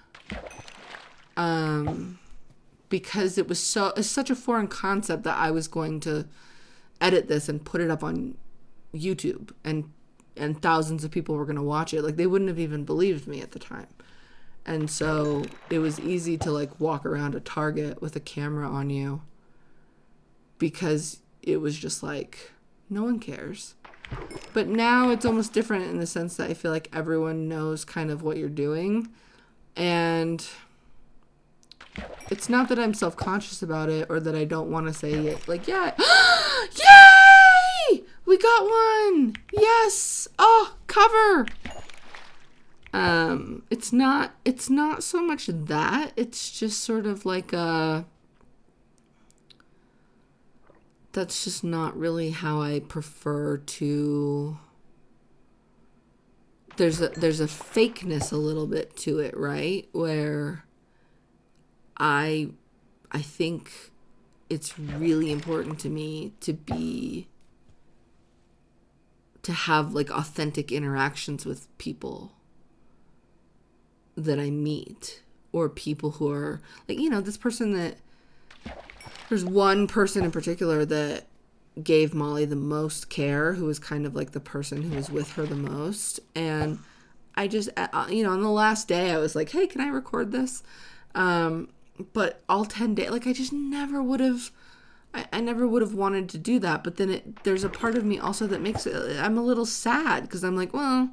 Speaker 1: because it's such a foreign concept that I was going to edit this and put it up on YouTube, and thousands of people were going to watch it. Like, they wouldn't have even believed me at the time. And so it was easy to like walk around a Target with a camera on you, because it was just like, no one cares. But now it's almost different in the sense that I feel like everyone knows kind of what you're doing. And it's not that I'm self-conscious about it or that I don't want to say it. Like, yeah. Yay! We got one! Yes! Oh, cover! It's not so much that. It's just sort of like that's just not really how I prefer to. There's a fakeness a little bit to it, right? Where I think it's really important to me to have like authentic interactions with people that I meet, or people who are like, this person that, there's one person in particular that gave Molly the most care, who was kind of like the person who was with her the most. And I just, on the last day I was like, hey, can I record this? But all 10 days, like I just never would have, I never would have wanted to do that. But then there's a part of me also that makes it, I'm a little sad because I'm like, well,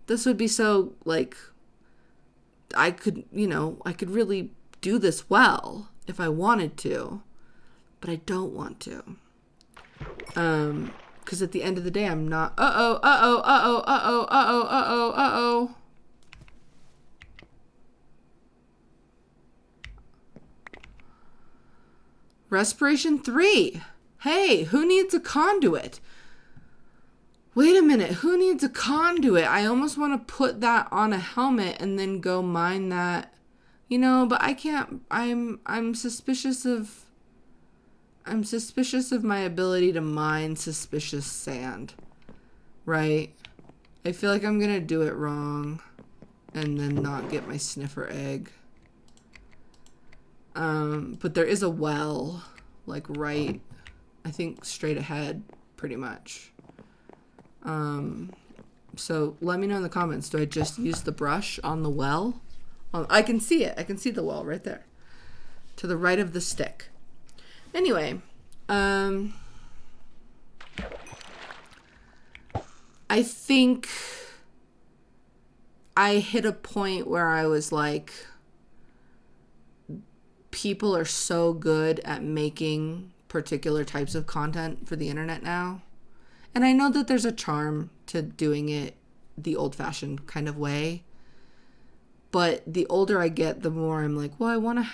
Speaker 1: this would be so like, I could really do this well if I wanted to, but I don't want to. Because at the end of the day, I'm not, Respiration 3. Hey, who needs a conduit? Wait a minute, who needs a conduit? I almost want to put that on a helmet and then go mine that, but I can't. I'm suspicious of my ability to mine suspicious sand. Right? I feel like I'm going to do it wrong and then not get my sniffer egg. But there is a well, like right, I think straight ahead, pretty much. So let me know in the comments, do I just use the brush on the well? I can see it. I can see the well right there. To the right of the stick. Anyway, I think I hit a point where I was like, people are so good at making particular types of content for the internet now. And I know that there's a charm to doing it the old-fashioned kind of way. But the older I get, the more I'm like, well, I want to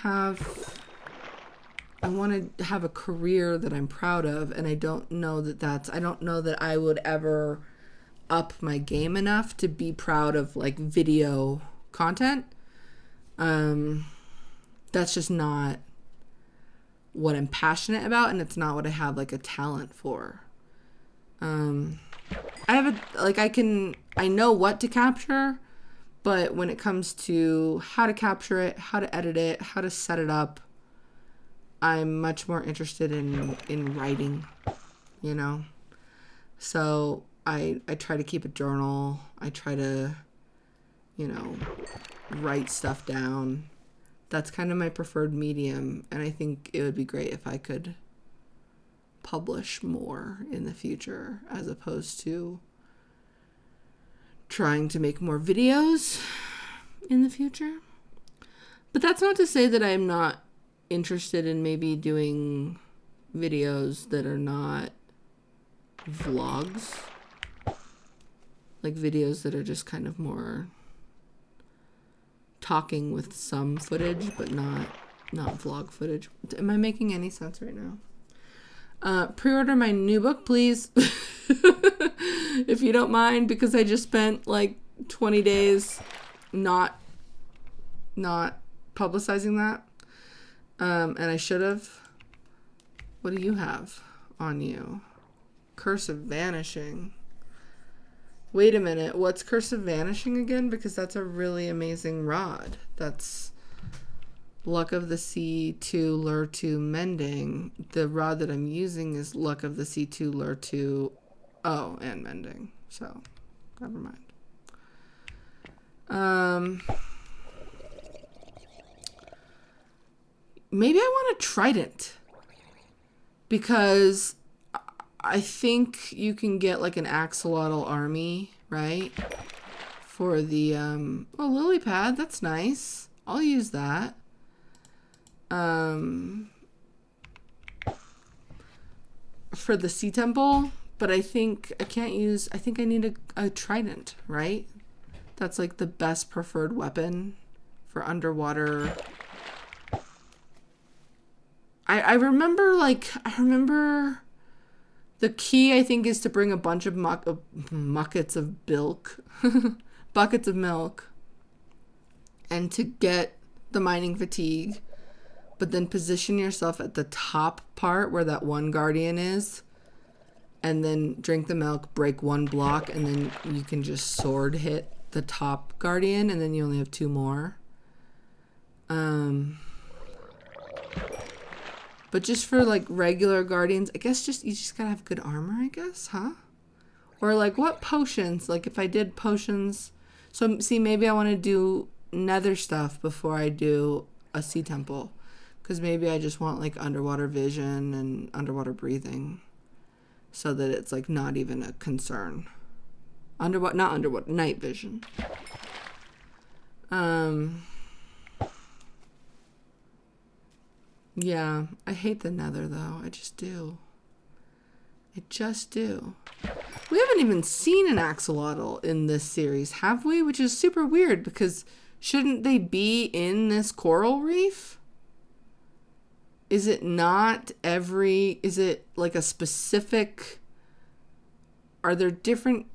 Speaker 1: have a career that I'm proud of. And I don't know that I would ever up my game enough to be proud of like video content. That's just not what I'm passionate about, and it's not what I have like a talent for. I know what to capture, but when it comes to how to capture it, how to edit it, how to set it up, I'm much more interested in writing, So I try to keep a journal. I try to, write stuff down. That's kind of my preferred medium, and I think it would be great if I could publish more in the future as opposed to trying to make more videos in the future. But that's not to say that I'm not interested in maybe doing videos that are not vlogs, like videos that are just kind of more talking with some footage, but not vlog footage. Am I making any sense right now? Pre-order my new book, please. If you don't mind, because I just spent like 20 days not publicizing that. And I should have. What do you have on you? Curse of Vanishing. Wait a minute, what's Curse of Vanishing again? Because that's a really amazing rod. That's Luck of the Sea 2, Lure 2, Mending. The rod that I'm using is Luck of the Sea 2, Lure 2, and Mending. So, never mind. Maybe I want a trident. Because I think you can get like an axolotl army, right? For the, lily pad, that's nice. I'll use that. For the sea temple, but I think I need a trident, right? That's like the best preferred weapon for underwater. I remember the key, I think, is to bring a bunch of buckets of milk, and to get the mining fatigue, but then position yourself at the top part where that one guardian is, and then drink the milk, break one block, and then you can just sword hit the top guardian, and then you only have 2 more. But just for like regular guardians, I guess you just gotta have good armor, I guess, huh? Or like what potions? Like if I did potions, so see, maybe I want to do nether stuff before I do a sea temple, because maybe I just want like underwater vision and underwater breathing, so that it's like not even a concern. Not underwater, night vision. Yeah, I hate the nether though. I just do. I just do. We haven't even seen an axolotl in this series, have we? Which is super weird, because shouldn't they be in this coral reef? Is it not is it like a specific, are there different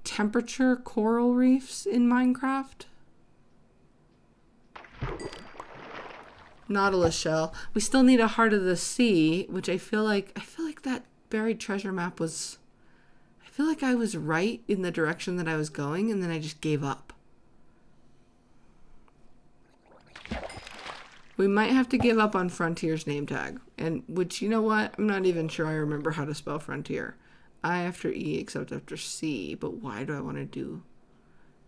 Speaker 1: temperature coral reefs in Minecraft? Nautilus shell. We still need a heart of the sea, which I feel like that buried treasure map was, I feel like I was right in the direction that I was going, and then I just gave up. We might have to give up on Frontier's name tag, and which, you know what? I'm not even sure I remember how to spell Frontier. I after E except after C, but why do I want to do,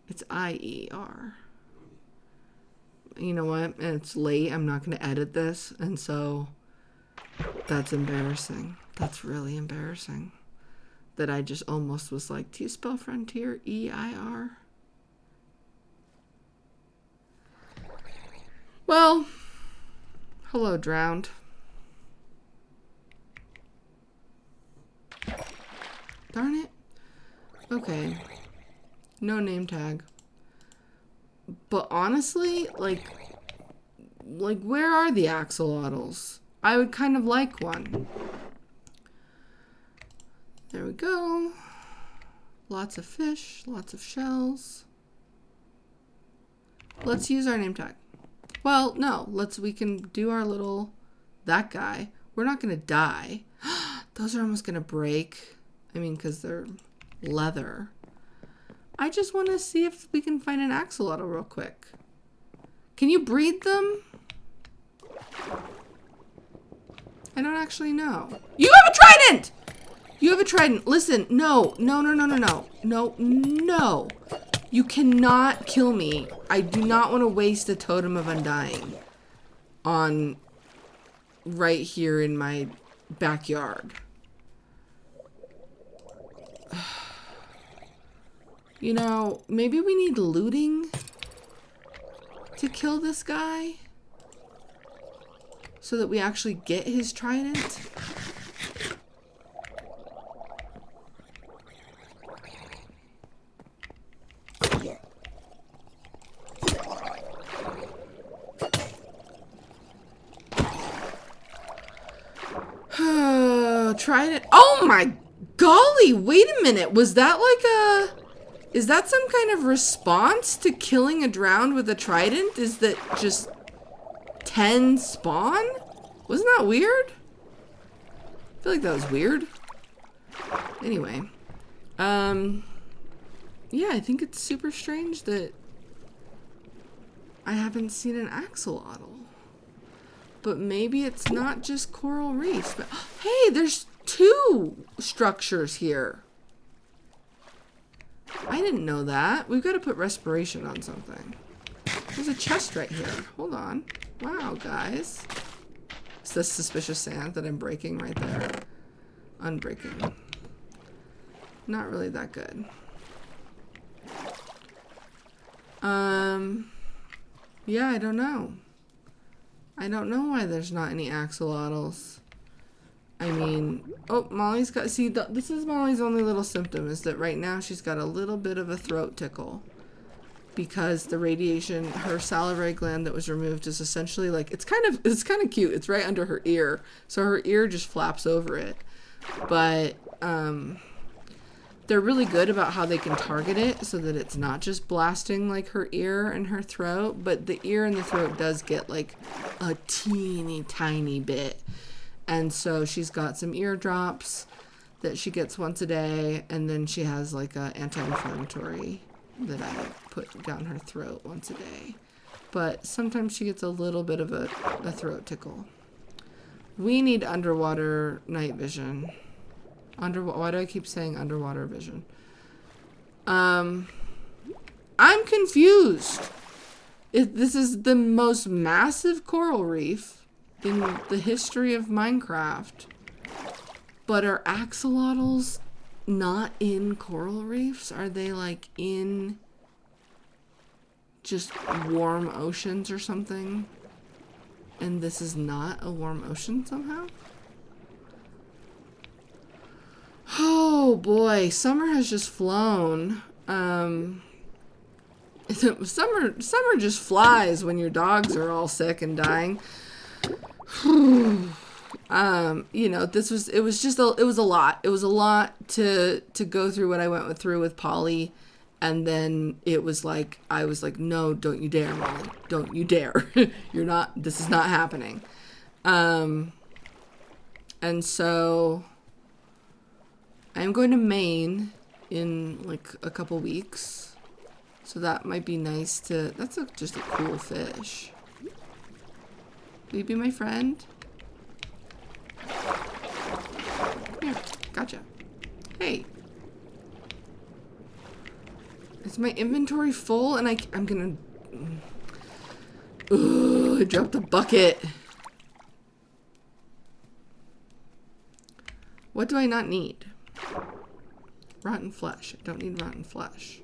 Speaker 1: it's I-E-R. You know what? And it's late. I'm not going to edit this, and so that's embarrassing. That's really embarrassing. That I just almost was like, do you spell Frontier E-I-R? Well, hello, drowned. Darn it. Okay. No name tag. But honestly, like where are the axolotls? I would kind of like one. There we go. Lots of fish, lots of shells. Let's use our name tag. Well, no, we can do our little, that guy. We're not going to die. Those are almost going to break. I mean, because they're leather. I just want to see if we can find an axolotl real quick. Can you breed them? I don't actually know. You have a trident! You have a trident. Listen, no. No. You cannot kill me. I do not want to waste a totem of undying on right here in my backyard. You know, maybe we need looting to kill this guy so that we actually get his trident. Trident. Oh my golly, wait a minute. Was that like is that some kind of response to killing a drowned with a trident? Is that just 10 spawn? Wasn't that weird? I feel like that was weird. Anyway. Yeah, I think it's super strange that I haven't seen an axolotl. But maybe it's not just coral reefs. But hey, there's 2 structures here. I didn't know that. We've got to put respiration on something. There's a chest right here. Hold on. Wow, guys. It's this suspicious sand that I'm breaking right there. Unbreaking. Not really that good. Yeah, I don't know. I don't know why there's not any axolotls. I mean, oh, Molly's got, see, this is Molly's only little symptom, is that right now she's got a little bit of a throat tickle. Because the radiation, her salivary gland that was removed is essentially like, it's kind of cute. It's right under her ear. So her ear just flaps over it. But, they're really good about how they can target it so that it's not just blasting like her ear and her throat, but the ear and the throat does get like a teeny tiny bit. And so she's got some ear drops that she gets once a day, and then she has like a anti-inflammatory that I put down her throat once a day. But sometimes she gets a little bit of a throat tickle. We need underwater night vision. Why do I keep saying underwater vision? I'm confused. This is the most massive coral reef in the history of Minecraft. But are axolotls not in coral reefs? Are they like in just warm oceans or something? And this is not a warm ocean somehow? Oh boy, summer has just flown. Summer just flies when your dogs are all sick and dying. You know, it was a lot. It was a lot to go through what I went through with Polly. And then it was like, I was like, no, don't you dare, Molly. Don't you dare. This is not happening. And so I'm going to Maine in like a couple weeks. So that might be nice that's just a cool fish. Will you be my friend? Come here. Gotcha. Hey. Is my inventory full? And I'm gonna... Ugh, I dropped a bucket. What do I not need? Rotten flesh. I don't need rotten flesh.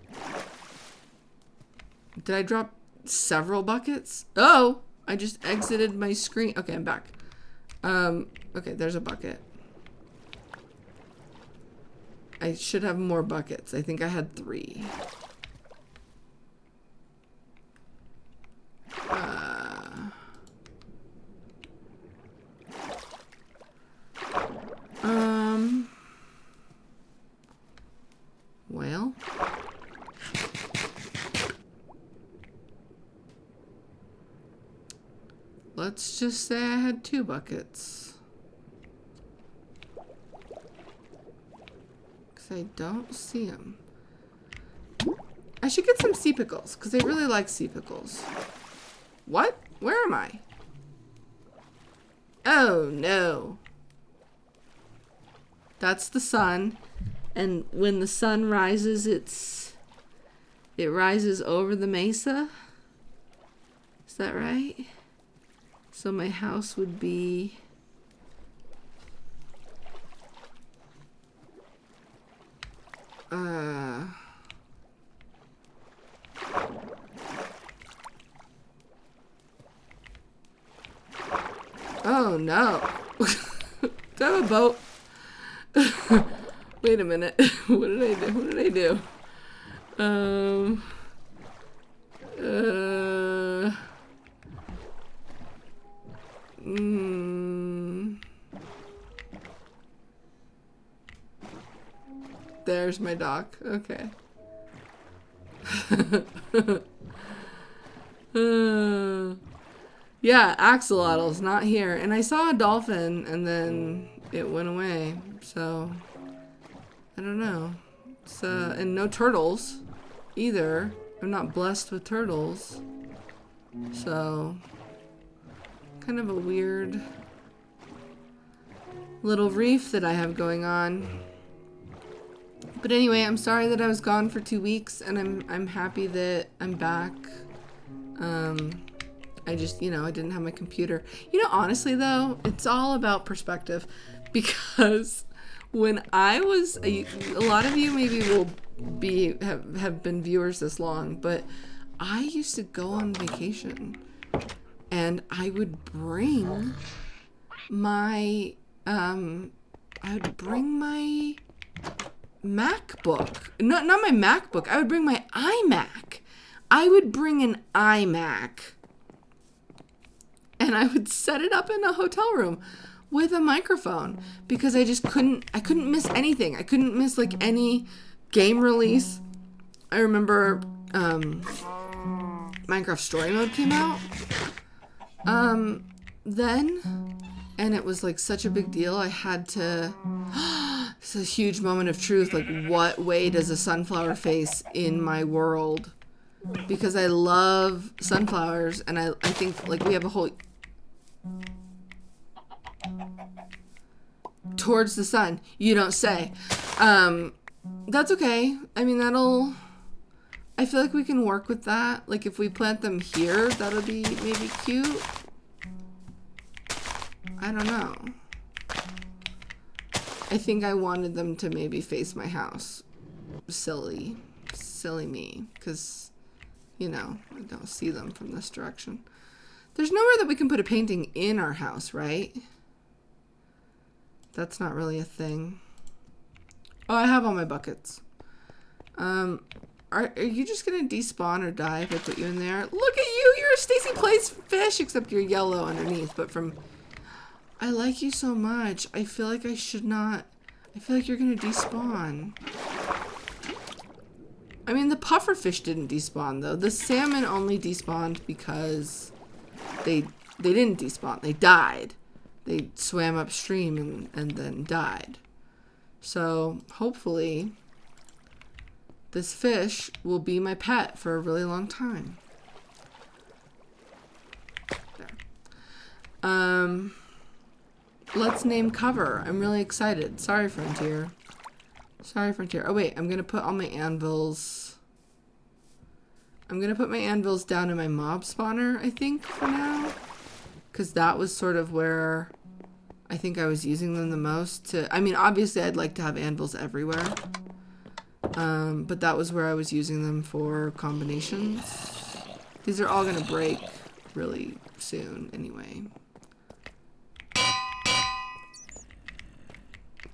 Speaker 1: Did I drop several buckets? Oh! I just exited my screen. Okay, I'm back. Okay, there's a bucket. I should have more buckets. I think I had 3. Well. Let's just say I had 2 buckets. Because I don't see them. I should get some sea pickles, because I really like sea pickles. What? Where am I? Oh, no. That's the sun. And when the sun rises, it rises over the mesa. Is that right? So my house would be... Oh no. Do I have a boat? Wait a minute. What did I do? What did I do? There's my dock. Okay. Yeah, axolotls not here. And I saw a dolphin and then it went away. So I don't know. And no turtles either. I'm not blessed with turtles. So kind of a weird little reef that I have going on. But anyway, I'm sorry that I was gone for 2 weeks, and I'm happy that I'm back. I just, I didn't have my computer. Honestly though, it's all about perspective, because when I was a lot of you maybe will have been viewers this long, but I used to go on vacation and I would bring my MacBook. Not my MacBook. I would bring my iMac. I would bring an iMac. And I would set it up in a hotel room with a microphone, because I couldn't miss anything. I couldn't miss like any game release, I remember Minecraft Story Mode came out then, and it was like such a big deal. I had to it's a huge moment of truth, like what way does a sunflower face in my world, because I love sunflowers, and I think like we have a whole towards the sun, you don't say. That's okay. I mean, I feel like we can work with that. Like if we plant them here, that'll be maybe cute. I don't know. I think I wanted them to maybe face my house. Silly me, because, you know, I don't see them from this direction. There's nowhere that we can put a painting in our house, right? That's not really a thing. Oh, I have all my buckets. Are you just gonna despawn or die if I put you in there? Look at you! You're a Stacyplays fish, except you're yellow underneath. But I like you so much. I feel like I should not. I feel like you're gonna despawn. I mean, the puffer fish didn't despawn though. The salmon only despawned because they didn't despawn. They died. They swam upstream and then died. So hopefully this fish will be my pet for a really long time. There. Let's name cover. I'm really excited. Sorry, Frontier. Oh wait, I'm gonna put all my anvils. I'm gonna put my anvils down in my mob spawner, I think, for now. Because that was sort of where I think I was using them the most. I mean, obviously I'd like to have anvils everywhere. But that was where I was using them for combinations. These are all gonna break really soon anyway.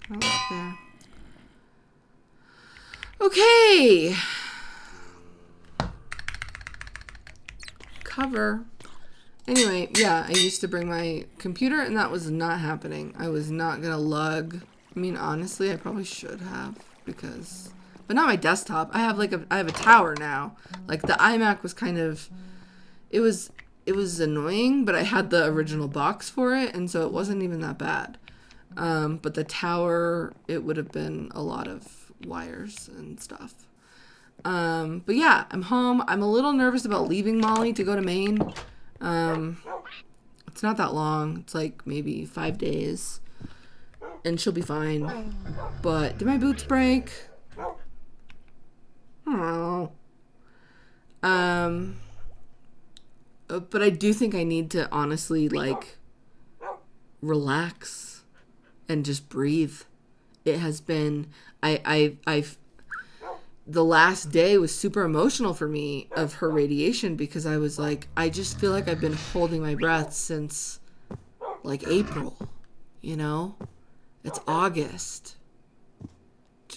Speaker 1: Oh, there. Okay. Cover. Anyway, yeah, I used to bring my computer, and that was not happening. I was not gonna lug. I mean, honestly, I probably should have, because, but not my desktop. I have a tower now. Like the iMac was kind of, it was annoying, but I had the original box for it, and so it wasn't even that bad. But the tower, it would have been a lot of wires and stuff. But yeah, I'm home. I'm a little nervous about leaving Molly to go to Maine. It's not that long. It's like maybe 5 days. And she'll be fine. But did my boots break? Oh. But I do think I need to honestly, like, relax and just breathe. It has been, I've the last day was super emotional for me of her radiation, because I was like, I just feel like I've been holding my breath since like April, you know? It's August.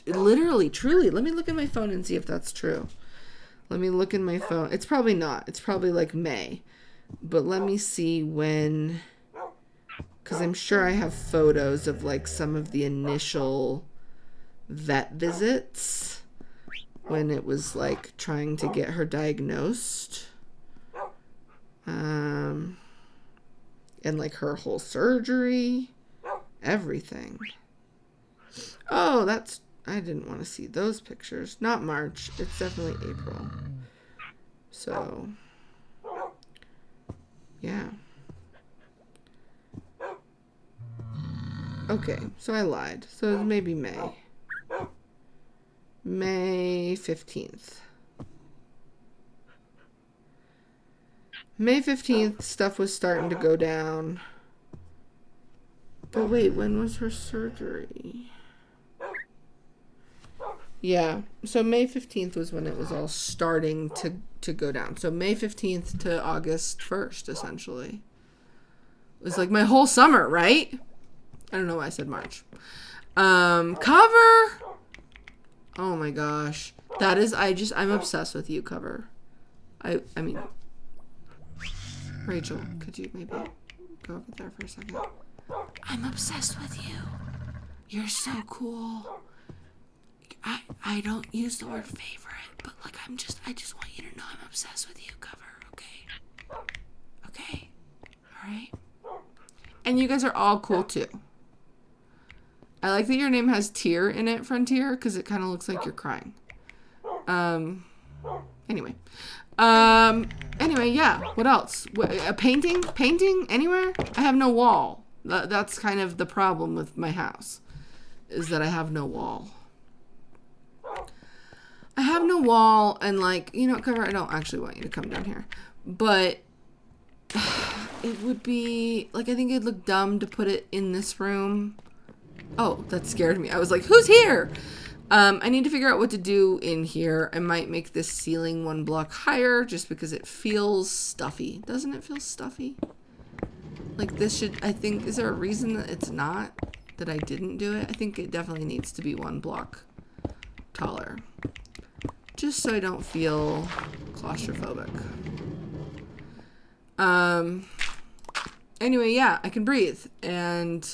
Speaker 1: Literally, truly. Let me look at my phone and see if that's true. Let me look in my phone. It's probably not. It's probably like May. But let me see when, because I'm sure I have photos of like some of the initial vet visits when it was like trying to get her diagnosed. And like her whole surgery, everything. Oh, I didn't want to see those pictures. Not March. It's definitely April. So, yeah. Okay, so I lied. So it's maybe May. May 15th. May 15th, stuff was starting to go down. But wait, when was her surgery? Yeah, so May 15th was when it was all starting to go down. So May 15th to August 1st, essentially. It was like my whole summer, right? I don't know why I said March. Cover! Oh my gosh. That is, I'm obsessed with you, Cover. I mean, Rachel, could you maybe go over there for a second? I'm obsessed with you. You're so cool. I don't use the word favorite, but like I just want you to know I'm obsessed with you cover, okay? Okay. All right. And you guys are all cool too. I like that your name has tear in it, Frontier, because it kind of looks like you're crying. Anyway. Anyway, yeah. What else? A painting? Painting anywhere? I have no wall. That's kind of the problem with my house, is that I have no wall. I have no wall, and like, you know, cover, I don't actually want you to come down here, but it would be like, I think it'd look dumb to put it in this room. Oh, that scared me. I was like, who's here? I need to figure out what to do in here. I might make this ceiling 1 block higher just because it feels stuffy. Doesn't it feel stuffy? Like this should, I think, is there a reason that it's not, that I didn't do it? I think it definitely needs to be 1 block taller. Just so I don't feel claustrophobic. Anyway, yeah, I can breathe. And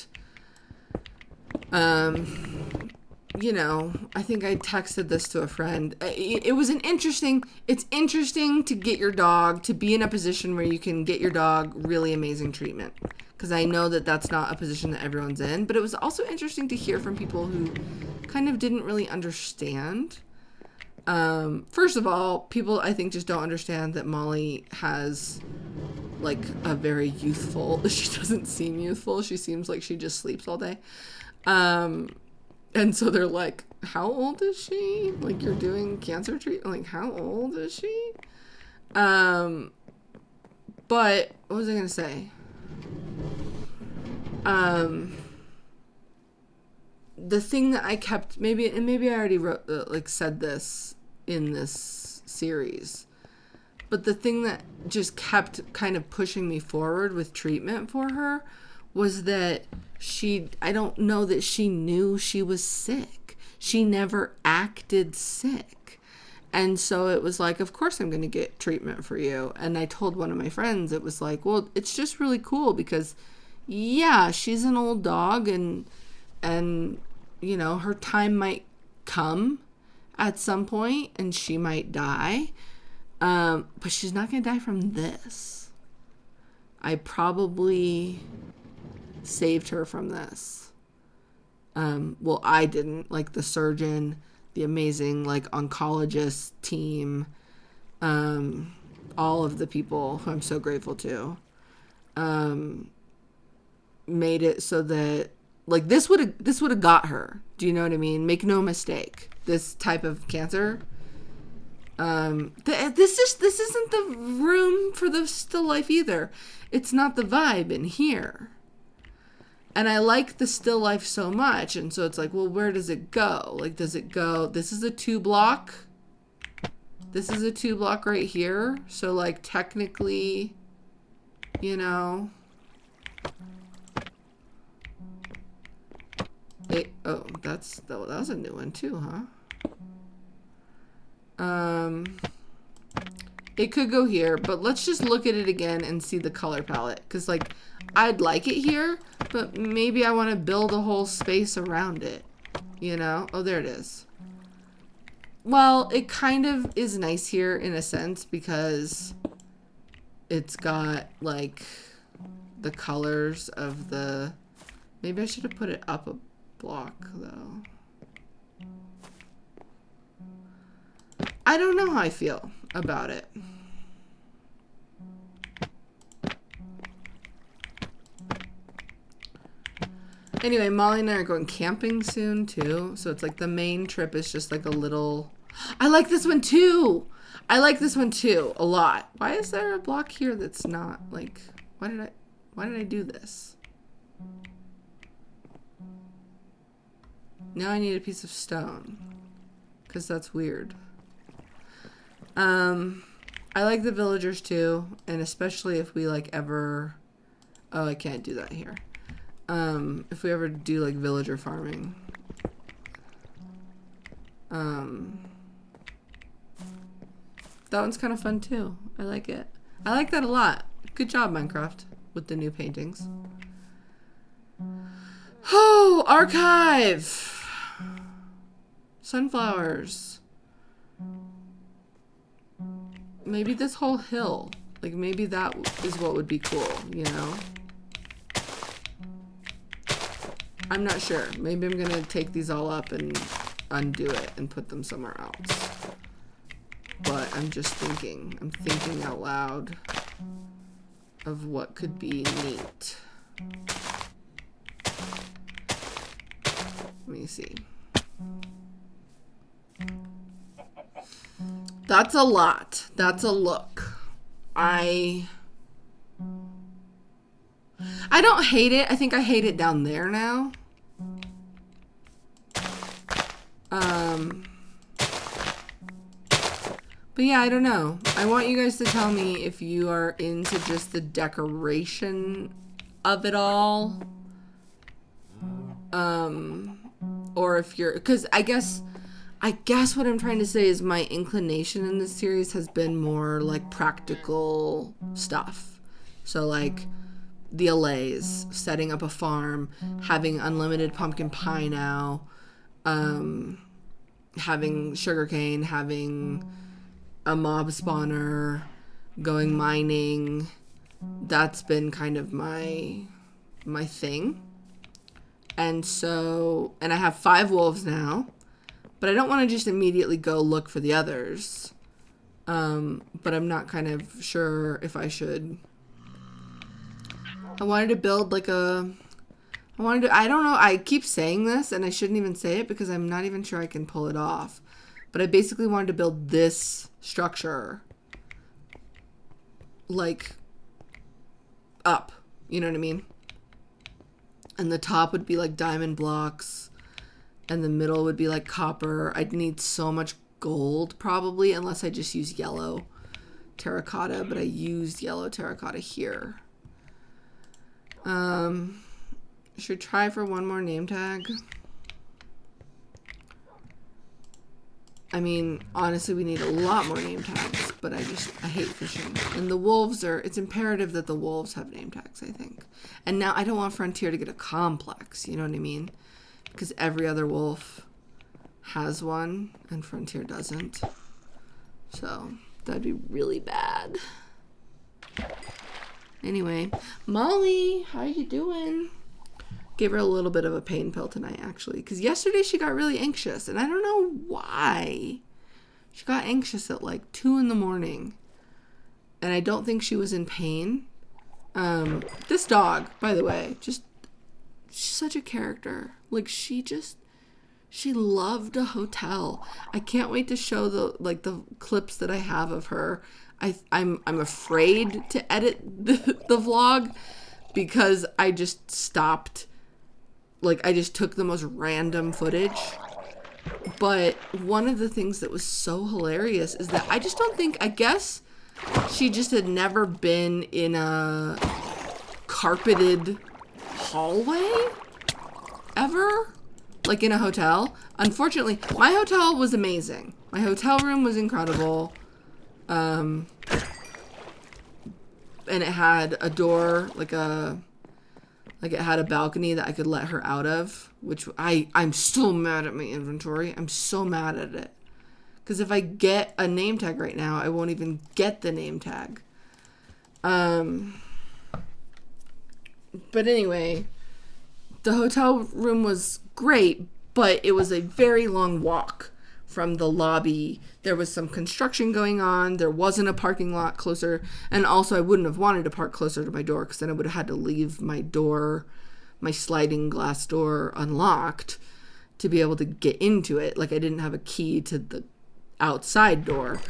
Speaker 1: you know, I think I texted this to a friend. It was it's interesting to get your dog to be in a position where you can get your dog really amazing treatment. Because I know that that's not a position that everyone's in. But it was also interesting to hear from people who kind of didn't really understand. First of all, people I think just don't understand that Molly has like a very youthful, she doesn't seem youthful. She seems like she just sleeps all day. And so they're like, how old is she? Like, you're doing cancer treatment? Like, how old is she? But what was I going to say? The thing that I kept, maybe I already wrote, said this in this series, but the thing that just kept kind of pushing me forward with treatment for her was that I don't know that she knew she was sick. She never acted sick. And so it was like, of course I'm going to get treatment for you. And I told one of my friends, it was like, well, it's just really cool because, yeah, she's an old dog and you know, her time might come at some point and she might die. But she's not going to die from this. I probably saved her from this. Well, I didn't. Like the surgeon, the amazing like oncologist team, all of the people who I'm so grateful to, made it so that like this would have got her. Do you know what I mean? Make no mistake. This type of cancer. This isn't the room for the still life either. It's not the vibe in here. And I like the still life so much. And so it's like, well, where does it go? Like, does it go, this is a 2 block. This is a 2 block right here. So like technically, you know, that was a new one too, huh? It could go here, but let's just look at it again and see the color palette. Because, like, I'd like it here, but maybe I want to build a whole space around it. You know? Oh, there it is. Well, it kind of is nice here in a sense because it's got, like, the colors of the... Maybe I should have put it up a block, though. I don't know how I feel about it. Anyway, Molly and I are going camping soon too. So it's like the main trip is just like a little... I like this one too. I like this one too a lot. Why is there a block here that's not like... Why did I do this? Now I need a piece of stone. Because that's weird. I like the villagers too, and especially if we like ever, oh, I can't do that here. If we ever do like villager farming. That one's kind of fun too. I like it. I like that a lot. Good job, Minecraft, with the new paintings. Oh, archive! Sunflowers. Maybe this whole hill. Like, maybe that is what would be cool, you know? I'm not sure. Maybe I'm gonna take these all up and undo it and put them somewhere else. But I'm just thinking. I'm thinking out loud of what could be neat. Let me see. That's a lot. That's a look. I don't hate it. I think I hate it down there now. But yeah, I don't know. I want you guys to tell me if you are into just the decoration of it all. Or if you're, because I guess what I'm trying to say is my inclination in this series has been more like practical stuff. So like the allays, setting up a farm, having unlimited pumpkin pie now, having sugarcane, having a mob spawner, going mining. That's been kind of my thing. And so, and I have 5 wolves now, but I don't want to just immediately go look for the others. But I'm not kind of sure if I should. I wanted to build like I don't know, I keep saying this and I shouldn't even say it because I'm not even sure I can pull it off. But I basically wanted to build this structure like up, you know what I mean? And the top would be like diamond blocks and the middle would be like copper. I'd need so much gold probably, unless I just use yellow terracotta, but I used yellow terracotta here. Should try for one more name tag. I mean, honestly, we need a lot more name tags, but I hate fishing. And the wolves it's imperative that the wolves have name tags, I think. And now I don't want Frontier to get a complex, you know what I mean? Because every other wolf has one and Frontier doesn't. So that'd be really bad. Anyway, Molly, how you doing? Gave her a little bit of a pain pill tonight, actually. Because yesterday she got really anxious. And I don't know why. She got anxious at like 2 in the morning. And I don't think she was in pain. This dog, by the way, she's such a character. Like, she loved a hotel. I can't wait to show the clips that I have of her. I'm afraid to edit the vlog because I just stopped. Like, I just took the most random footage. But one of the things that was so hilarious is that I guess she just had never been in a carpeted hallway ever. Like in a hotel. Unfortunately, my hotel was amazing. My hotel room was incredible. And it had a door, like it had a balcony that I could let her out of, which I'm so mad at my inventory. I'm so mad at it. Because if I get a name tag right now, I won't even get the name tag. But anyway, the hotel room was great, but it was a very long walk from the lobby. There was some construction going on. There wasn't a parking lot closer. And also I wouldn't have wanted to park closer to my door because then I would have had to leave my door, my sliding glass door, unlocked to be able to get into it. Like, I didn't have a key to the outside door.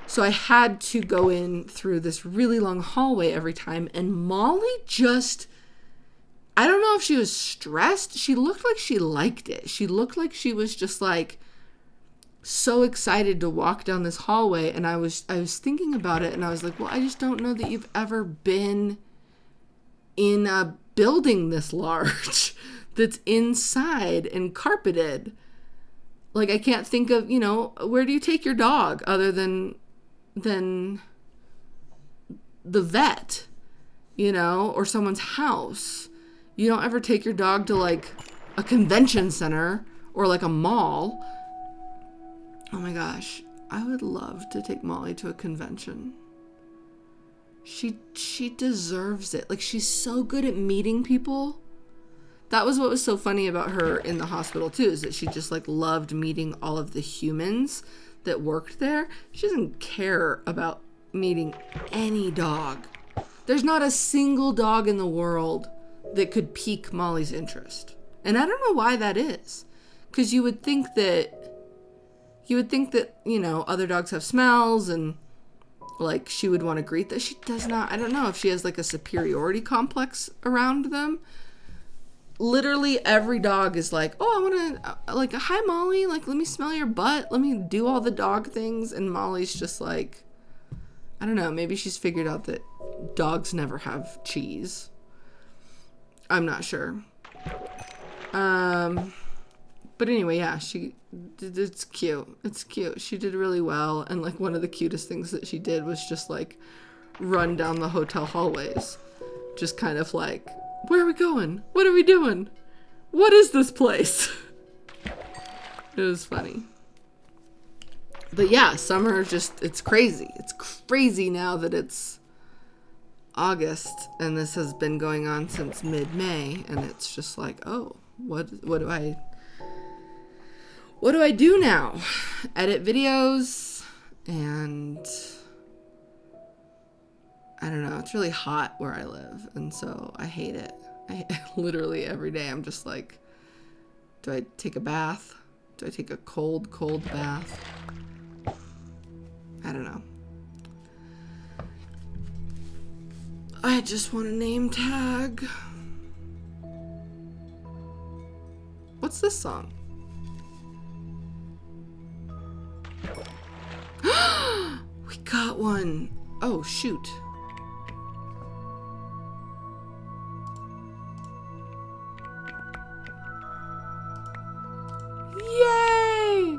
Speaker 1: So I had to go in through this really long hallway every time. And Molly I don't know if she was stressed. She looked like she liked it. She looked like she was just like so excited to walk down this hallway. And I was thinking about it and I was like, well, I just don't know that you've ever been in a building this large that's inside and carpeted. Like, I can't think of, where do you take your dog other than the vet, or someone's house. You don't ever take your dog to like a convention center or like a mall. Oh my gosh. I would love to take Molly to a convention. She deserves it. Like, she's so good at meeting people. That was what was so funny about her in the hospital too, is that she just like loved meeting all of the humans that worked there. She doesn't care about meeting any dog. There's not a single dog in the world that could pique Molly's interest. And I don't know why that is. Because you would think that, you know, other dogs have smells and like she would want to greet that. She does not. I don't know if she has like a superiority complex around them. Literally every dog is like, oh, I want to, like, hi, Molly. Like, let me smell your butt. Let me do all the dog things. And Molly's just like, I don't know. Maybe she's figured out that dogs never have cheese. I'm not sure. But anyway, yeah, it's cute. It's cute. She did really well. And like one of the cutest things that she did was just like run down the hotel hallways. Just kind of like, where are we going? What are we doing? What is this place? It was funny. But yeah, summer just, it's crazy. It's crazy now that it's August and this has been going on since mid-May, and it's just like, oh, what do I do now? Edit videos, and I don't know, it's really hot where I live, and so I hate it. I literally every day I'm just like, do I take a bath? Do I take a cold bath? I don't know. I just want a name tag. What's this song? We got one. Oh, shoot. Yay!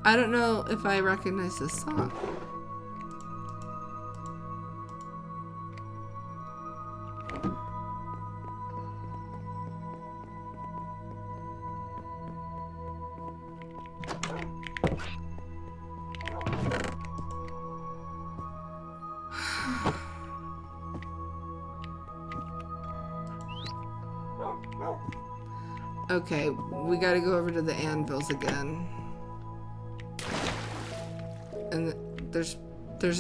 Speaker 1: I don't know if I recognize this song. Okay, we gotta go over to the anvils again. And there's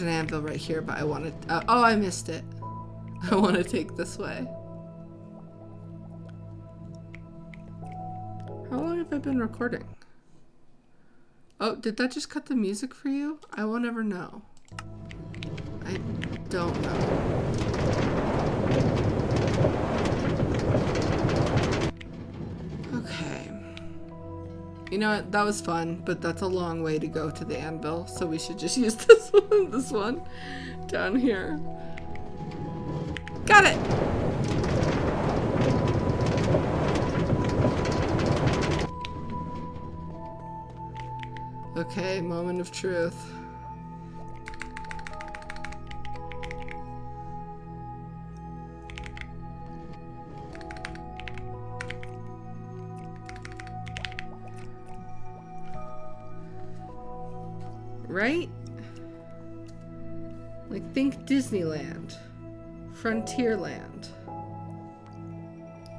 Speaker 1: an anvil right here, but I want to... oh, I missed it. I want to take this way. How long have I been recording? Oh, did that just cut the music for you? I won't ever know. I don't know. Okay. You know what? That was fun, but that's a long way to go to the anvil, so we should just use this one down here. Got it! Okay, moment of truth. Right? Like, think Disneyland. Frontierland.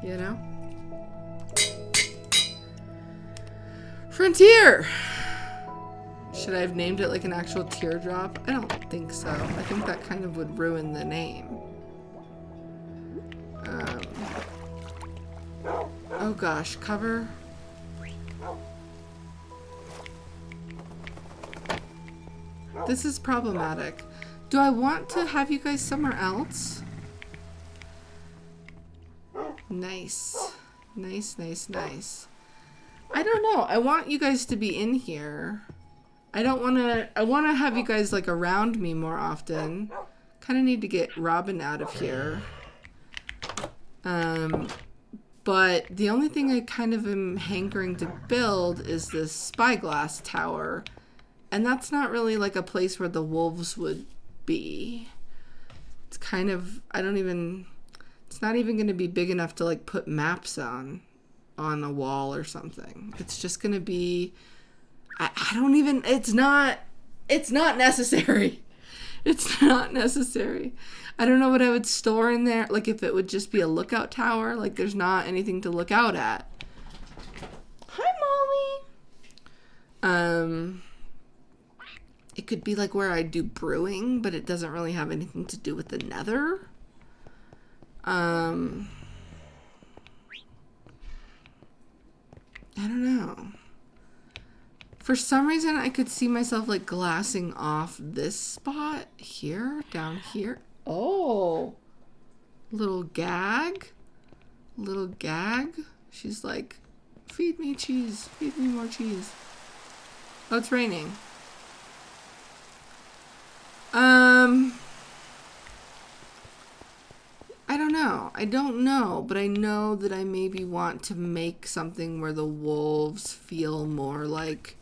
Speaker 1: You know? Frontier! Should I have named it like an actual teardrop? I don't think so. I think that kind of would ruin the name. Oh gosh, cover. This is problematic. Do I want to have you guys somewhere else? Nice. Nice, nice, nice. I don't know. I want you guys to be in here. I want to have you guys like around me more often. Kind of need to get Robin out of here. But the only thing I kind of am hankering to build is this spyglass tower. And that's not really like a place where the wolves would be. It's kind of, it's not even going to be big enough to like put maps on a wall or something. It's just going to be I don't even, it's not necessary. It's not necessary. I don't know what I would store in there. Like if it would just be a lookout tower. Like there's not anything to look out at. Hi, Molly. It could be like where I do brewing, but it doesn't really have anything to do with the nether. I don't know. For some reason, I could see myself like glassing off this spot here, down here. Oh, little gag. Little gag. She's like, feed me cheese. Feed me more cheese. Oh, it's raining. I don't know. I don't know, but I know that I maybe want to make something where the wolves feel more like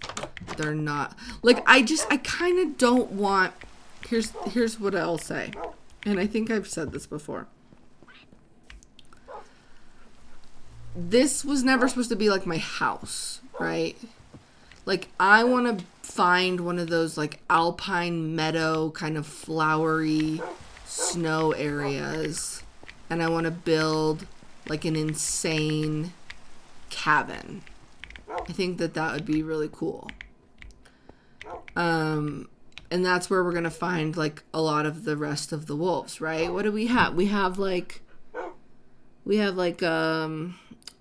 Speaker 1: they're not. Like, I kind of don't want. Here's what I'll say. And I think I've said this before. This was never supposed to be like my house, right? Like, I want to find one of those, like, alpine meadow kind of flowery snow areas. And I want to build, like, an insane cabin. I think that would be really cool. And that's where we're going to find, like, a lot of the rest of the wolves, right? What do we have? We have, like,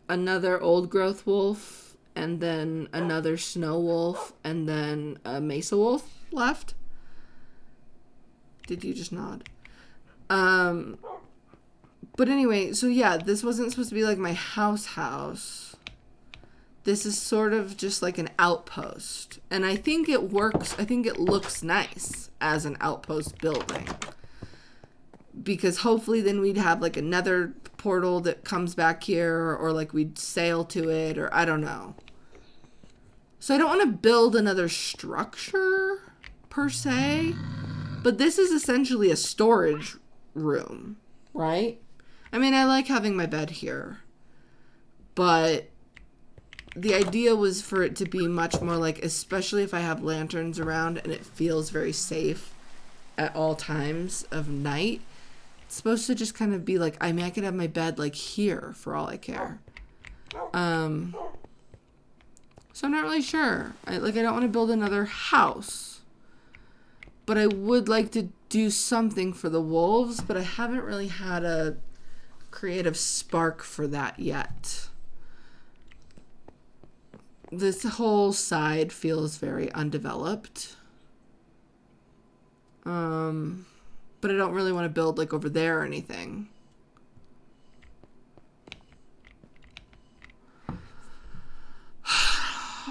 Speaker 1: another old growth wolf, and then another snow wolf, and then a mesa wolf left. Did you just nod? But anyway, so yeah, this wasn't supposed to be like my house. This is sort of just like an outpost. And I think it works. I think it looks nice as an outpost building. Because hopefully then we'd have like another portal that comes back here, or like we'd sail to it, or I don't know. So I don't want to build another structure per se, but this is essentially a storage room, right? I mean, I like having my bed here, but the idea was for it to be much more like, especially if I have lanterns around and it feels very safe at all times of night, it's supposed to just kind of be like, I mean, I could have my bed like here for all I care. So I'm not really sure. I don't want to build another house, but I would like to do something for the wolves, but I haven't really had a creative spark for that yet. This whole side feels very undeveloped. But I don't really want to build like over there or anything.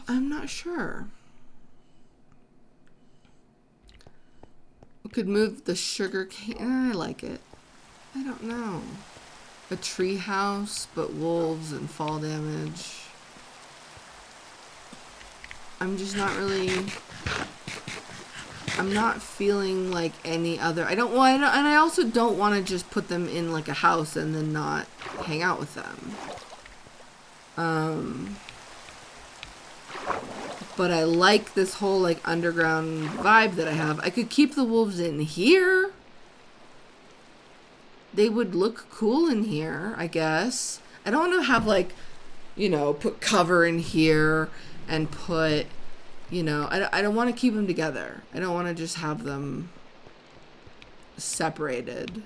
Speaker 1: I'm not sure. We could move the sugar cane. I like it. I don't know. A tree house, but wolves and fall damage. I'm just not really. I'm not feeling like any other. I don't want, and I also don't want to just put them in like a house and then not hang out with them. But I like this whole like underground vibe that I have. I could keep the wolves in here. They would look cool in here, I guess. I don't want to have like, put cover in here and put, I don't want to keep them together. I don't want to just have them separated.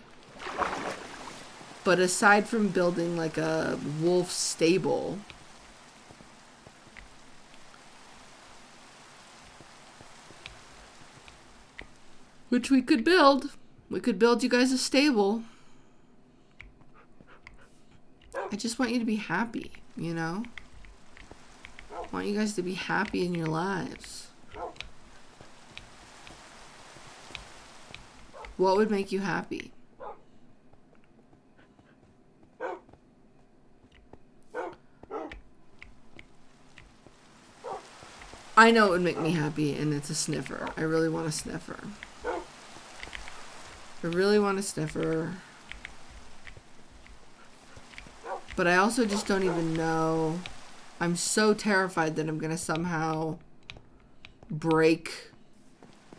Speaker 1: But aside from building like a wolf stable, which we could build you guys a stable. I just want you to be happy, I want you guys to be happy in your lives. What would make you happy? I know it would make me happy, and it's a sniffer. I really want a sniffer. But I also just don't even know. I'm so terrified that I'm going to somehow break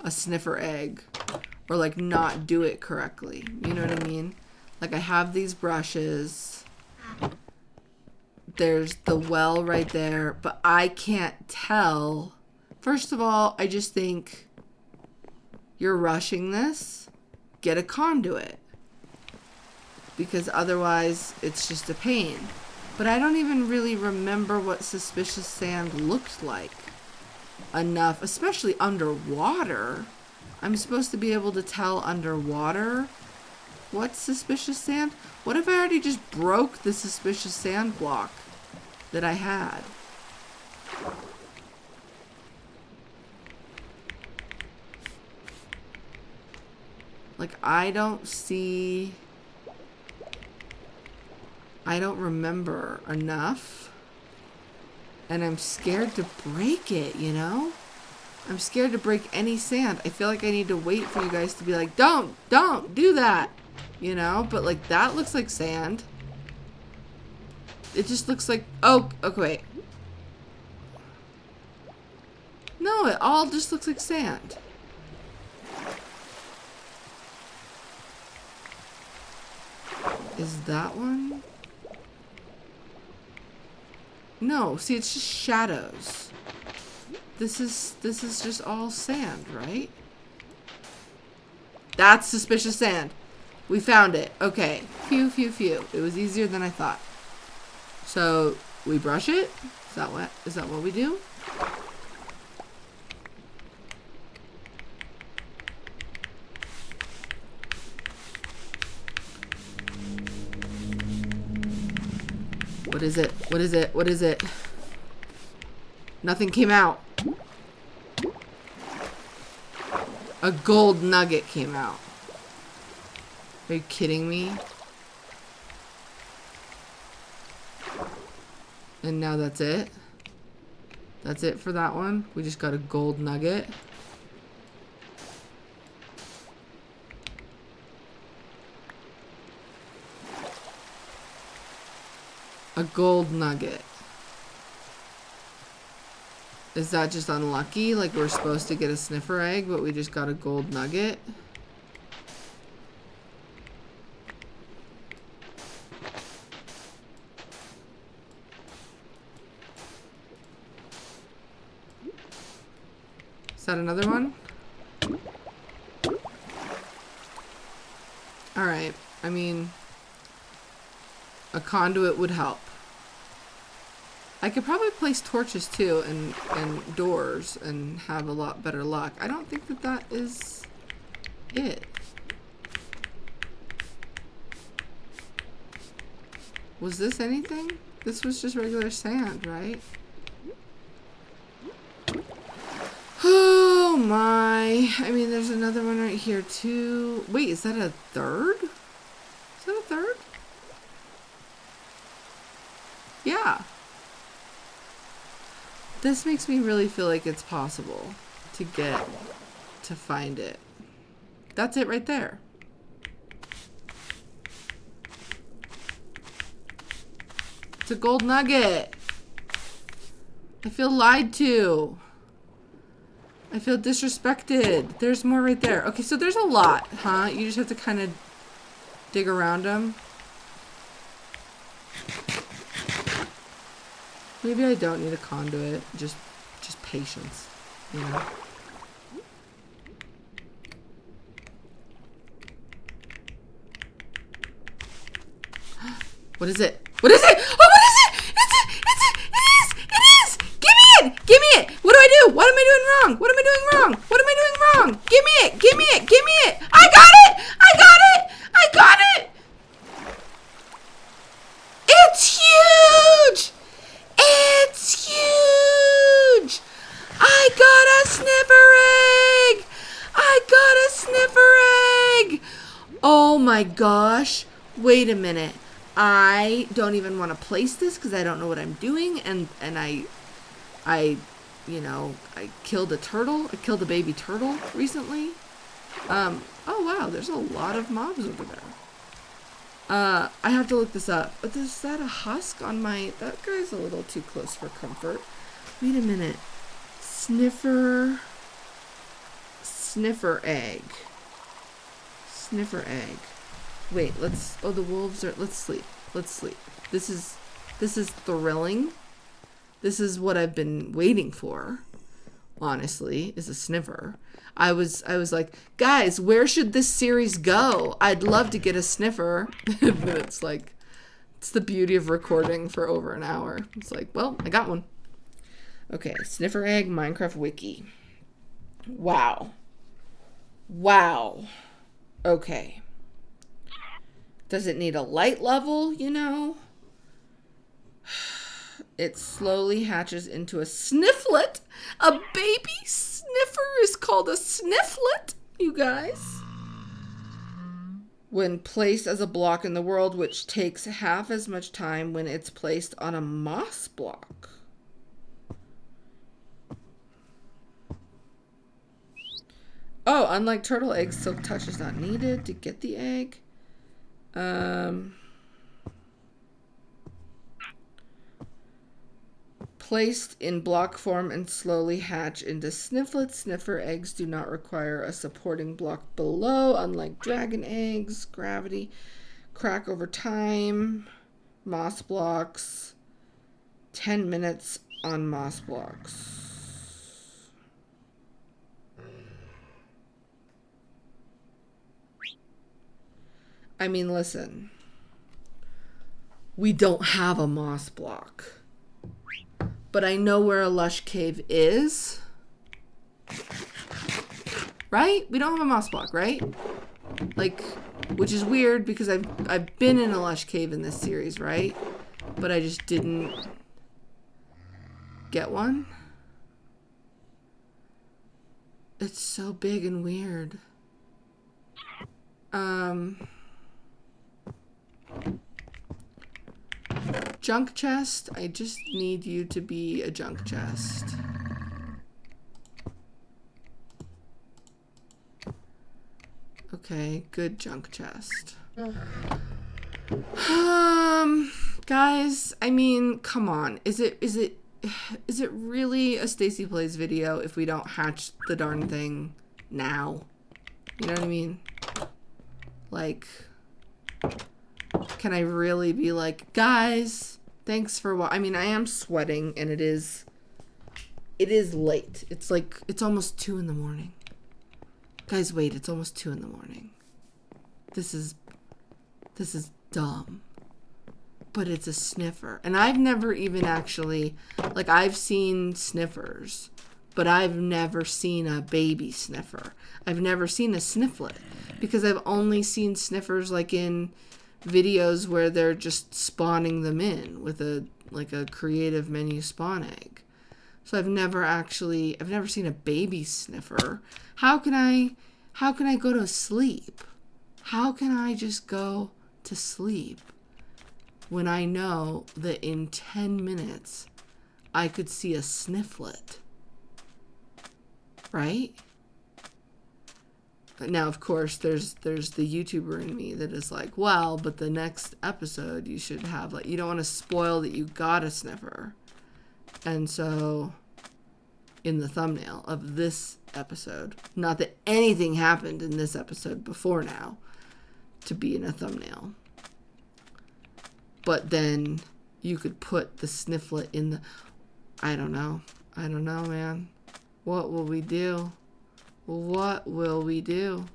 Speaker 1: a sniffer egg or like not do it correctly. You know what I mean? Like I have these brushes. There's the well right there, but I can't tell. First of all, I just think you're rushing this. Get a conduit. Because otherwise it's just a pain. But I don't even really remember what suspicious sand looked like enough, especially underwater. I'm supposed to be able to tell underwater what's suspicious sand. What if I already just broke the suspicious sand block that I had? Like, I don't remember enough. And I'm scared to break it, you know? I'm scared to break any sand. I feel like I need to wait for you guys to be like, don't do that. You know? But like, that looks like sand. It just looks like, oh, okay, wait. No, it all just looks like sand. Is that one? No, see, it's just shadows. This is just all sand, right? That's suspicious sand. We found it. Okay. Phew, phew, phew. It was easier than I thought. So, we brush it? Is that what we do? What is it? What is it? What is it? Nothing came out. A gold nugget came out. Are you kidding me? And now that's it? That's it for that one? We just got a gold nugget. A gold nugget. Is that just unlucky? Like we're supposed to get a sniffer egg, but we just got a gold nugget? Is that another one? Alright, I mean, a conduit would help. I could probably place torches too and doors and have a lot better luck. I don't think that is it. Was this anything? This was just regular sand, right? Oh my. I mean, there's another one right here too. Wait, is that a third? Is that a third? Yeah. This makes me really feel like it's possible to find it. That's it right there. It's a gold nugget. I feel lied to. I feel disrespected. There's more right there. Okay, so there's a lot, huh? You just have to kind of dig around them. Maybe I don't need a conduit. Just patience, you know? What is it? What is it? Oh, what is it? It is! Give me it! Give me it! What do I do? What am I doing wrong? What am I doing wrong? What am I doing wrong? Give me it! Give me it! Give me it! I got it! I got it! I got it! It's huge! It's huge! I got a sniffer egg! I got a sniffer egg! Oh my gosh. Wait a minute. I don't even want to place this because I don't know what I'm doing, and I you know, I killed a turtle. I killed a baby turtle recently. Oh wow, there's a lot of mobs over there. I have to look this up. But is that a husk on my... That guy's a little too close for comfort. Wait a minute. Sniffer egg. Sniffer egg. Wait, oh, the wolves are, let's sleep. This is thrilling. This is what I've been waiting for, honestly, is a sniffer. I was like, guys, where should this series go? I'd love to get a sniffer. But it's like, it's the beauty of recording for over an hour. It's like, well, I got one. Okay, sniffer egg, Minecraft wiki. Wow. Okay. Does it need a light level, you know? It slowly hatches into a snifflet. A baby sniffer is called a snifflet, you guys. When placed as a block in the world, which takes half as much time when it's placed on a moss block. Oh, unlike turtle eggs, silk touch is not needed to get the egg. Placed in block form and slowly hatch into snifflets. Sniffer eggs do not require a supporting block below, unlike dragon eggs. Gravity crack over time. Moss blocks. 10 minutes on moss blocks. I mean, listen. We don't have a moss block. But I know where a lush cave is. Right? We don't have a moss block, right? Like, which is weird because I've been in a lush cave in this series, right? But I just didn't get one. It's so big and weird. Junk chest. I just need you to be a junk chest. Okay, good junk chest. Guys, I mean, come on. Is it really a Stacyplays video if we don't hatch the darn thing now? You know what I mean? Like, can I really be like, guys, thanks for I mean, I am sweating and it is late. It's like, it's almost 2 in the morning. Guys, wait, it's almost 2 in the morning. This is dumb. But it's a sniffer. And I've never even actually, like, I've seen sniffers, but I've never seen a baby sniffer. I've never seen a snifflet because I've only seen sniffers like in videos where they're just spawning them in with a creative menu spawn egg. So I've never seen a baby sniffer. How can I go to sleep? How can I just go to sleep when I know that in 10 minutes I could see a snifflet? Right? Now, of course, there's the YouTuber in me that is like, well, but the next episode you should have, like, you don't want to spoil that you got a sniffer. And so, in the thumbnail of this episode, not that anything happened in this episode before now to be in a thumbnail, but then you could put the snifflet in the, I don't know, man. What will we do? What will we do?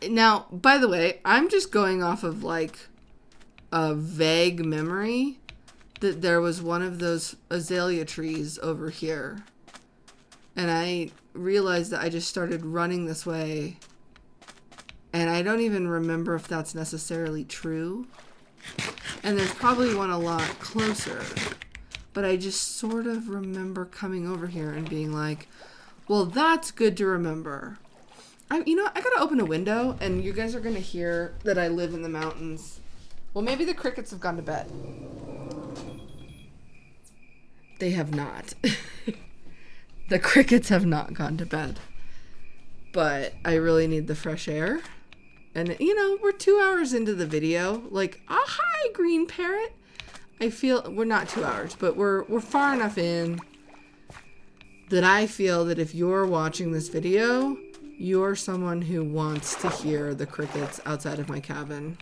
Speaker 1: Now, by the way, I'm just going off of like a vague memory that there was one of those azalea trees over here. And I realized that I just started running this way. And I don't even remember if that's necessarily true. And there's probably one a lot closer. But I just sort of remember coming over here and being like, well, that's good to remember. I gotta open a window and you guys are gonna hear that I live in the mountains. Well, maybe the crickets have gone to bed. They have not. The crickets have not gone to bed. But I really need the fresh air. And, we're 2 hours into the video. Like, oh, hi, green parrot. I feel we're not 2 hours, but we're far enough in that I feel that if you're watching this video, you're someone who wants to hear the crickets outside of my cabin.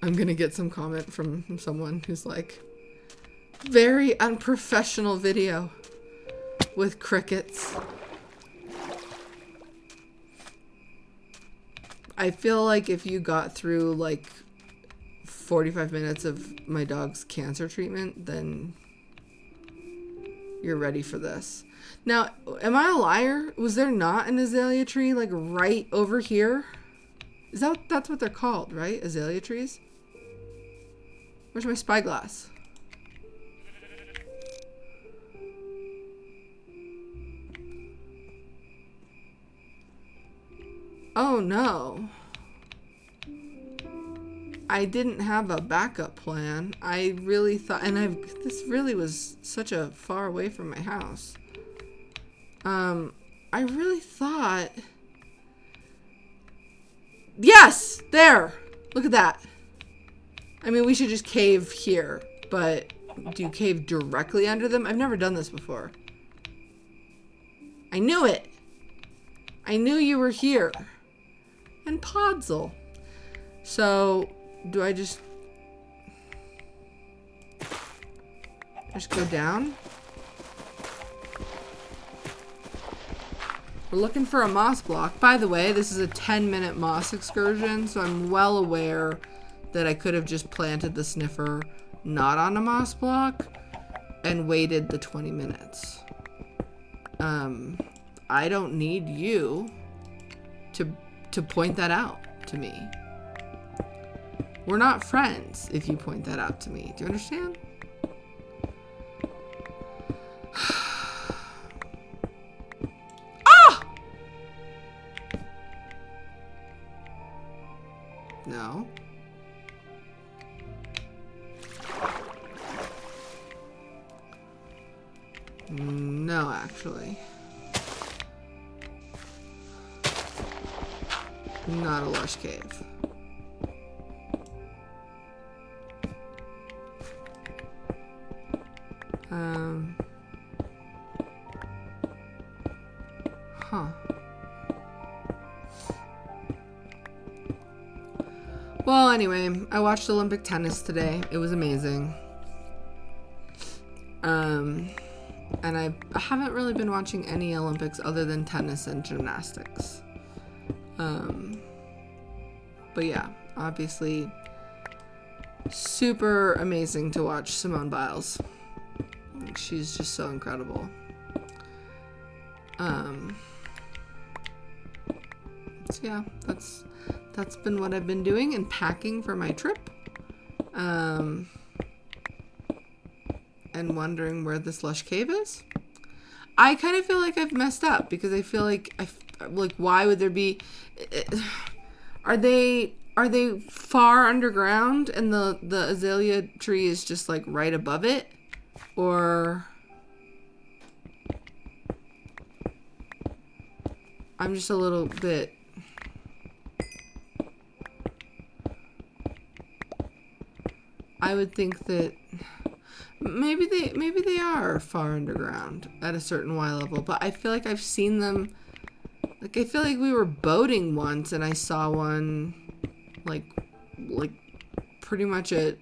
Speaker 1: I'm gonna get some comment from someone who's like, very unprofessional video with crickets. I feel like if you got through like 45 minutes of my dog's cancer treatment, then you're ready for this. Now, am I a liar? Was there not an azalea tree like right over here? That's what they're called, right? Azalea trees? Where's my spyglass? Oh no. I didn't have a backup plan. I really thought, and this really was such a far away from my house. I really thought, yes, there, look at that. I mean, we should just cave here, but do you cave directly under them? I've never done this before. I knew it. I knew you were here. And Podzol. So, do I just go down? We're looking for a moss block. By the way, this is a 10-minute moss excursion, so I'm well aware that I could have just planted the sniffer not on a moss block and waited the 20 minutes. I don't need you to point that out to me. We're not friends if you point that out to me. Do you understand? Ah! No. No, actually. Not a lush cave. Huh. Well, anyway, I watched Olympic tennis today. It was amazing. And I haven't really been watching any Olympics other than tennis and gymnastics. But yeah, obviously super amazing to watch Simone Biles. She's just so incredible. So yeah, that's been what I've been doing and packing for my trip. And wondering where this lush cave is. I kind of feel like I've messed up because I feel like why would there be? Are they far underground and the azalea tree is just like right above it, or I'm just a little bit. I would think that maybe they are far underground at a certain Y level, but I feel like I've seen them. Like I feel like we were boating once and I saw one like pretty much at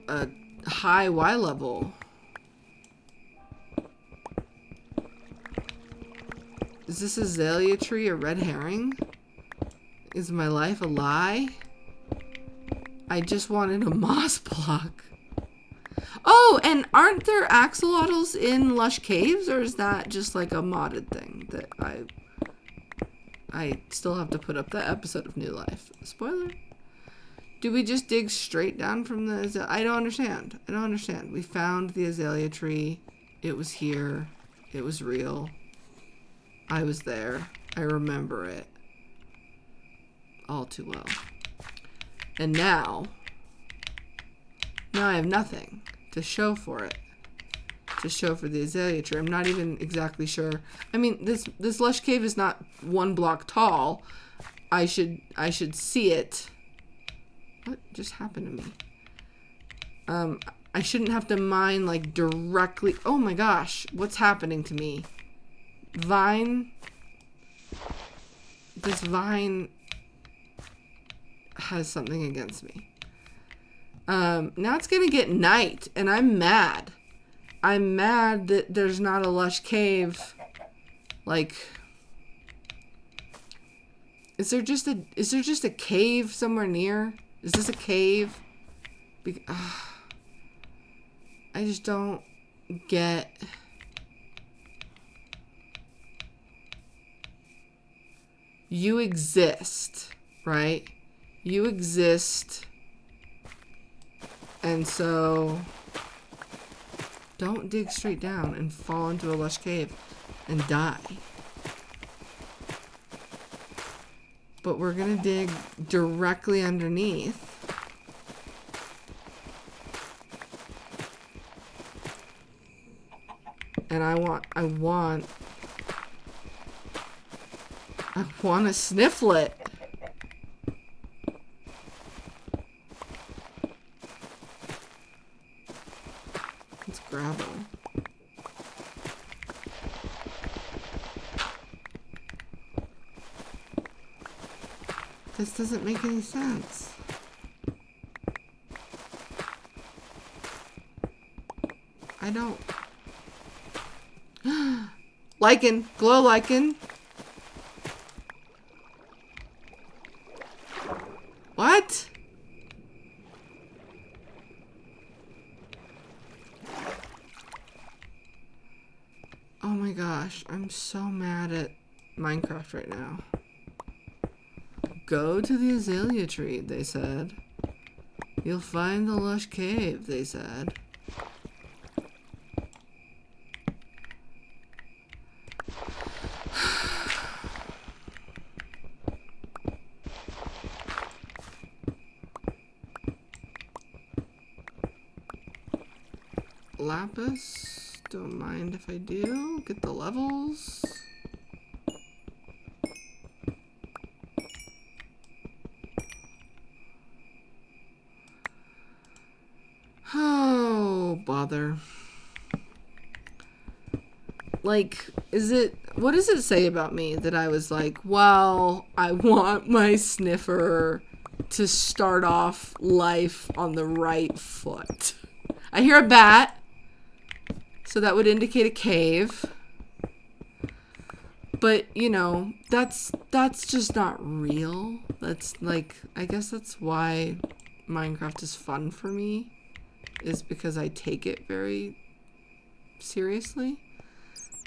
Speaker 1: a high Y level. Is this azalea tree a red herring? Is my life a lie? I just wanted a moss block. Oh, and aren't there axolotls in lush caves, or is that just like a modded thing that I still have to put up that episode of New Life? Spoiler. Do we just dig straight down from the azalea? I don't understand. We found the azalea tree. It was here. It was real. I was there. I remember it all too well. And now I have nothing to show for it. To show for the azalea tree. I'm not even exactly sure. I mean, this lush cave is not 1 block tall. I should see it. What just happened to me? I shouldn't have to mine like directly. Oh my gosh, what's happening to me? Vine. This vine has something against me. Now it's gonna get night, and I'm mad. I'm mad that there's not a lush cave. Like, is there just a cave somewhere near? Is this a cave? I just don't get. You exist, right? You exist. And so don't dig straight down and fall into a lush cave and die. But we're gonna dig directly underneath. And I want to sniffle it. It's gravel. This doesn't make any sense. I don't. Lichen, glow lichen. What? Oh my gosh, I'm so mad at Minecraft right now. Go to the azalea tree, they said. You'll find the lush cave, they said. Lapis, don't mind if I do. Get the levels. Oh, bother. Like, what does it say about me that I was like, well, I want my sniffer to start off life on the right foot. I hear a bat. So that would indicate a cave. But, you know, that's just not real. That's like, I guess that's why Minecraft is fun for me, is because I take it very seriously.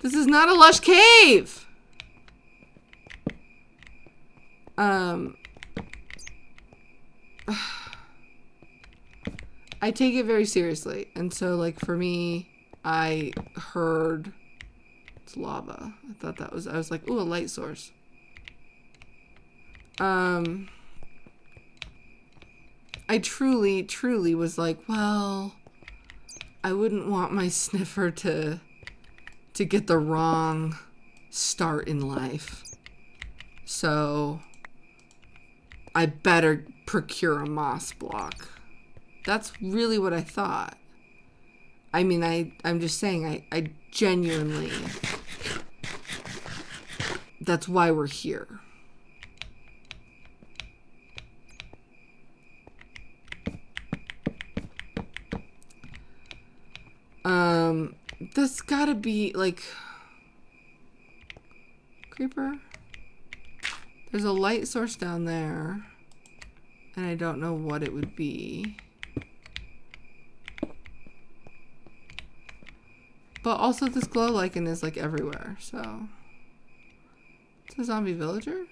Speaker 1: This is not a lush cave! I take it very seriously. And so, like, for me, I heard it's lava. I thought that was, I was like, ooh, a light source. I truly was like, well, I wouldn't want my sniffer to get the wrong start in life. So I better procure a moss block. That's really what I thought. I mean, I'm just saying, I genuinely, that's why we're here. That's gotta be, like, creeper? There's a light source down there, and I don't know what it would be. But also this glow lichen is like everywhere, so. It's a zombie villager?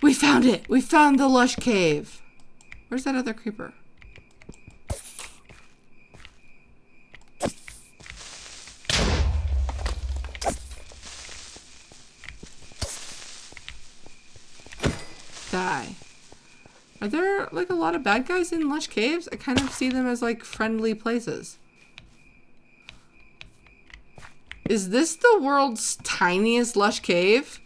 Speaker 1: We found it! We found the lush cave! Where's that other creeper? Die. Are there, like, a lot of bad guys in lush caves? I kind of see them as, like, friendly places. Is this the world's tiniest lush cave?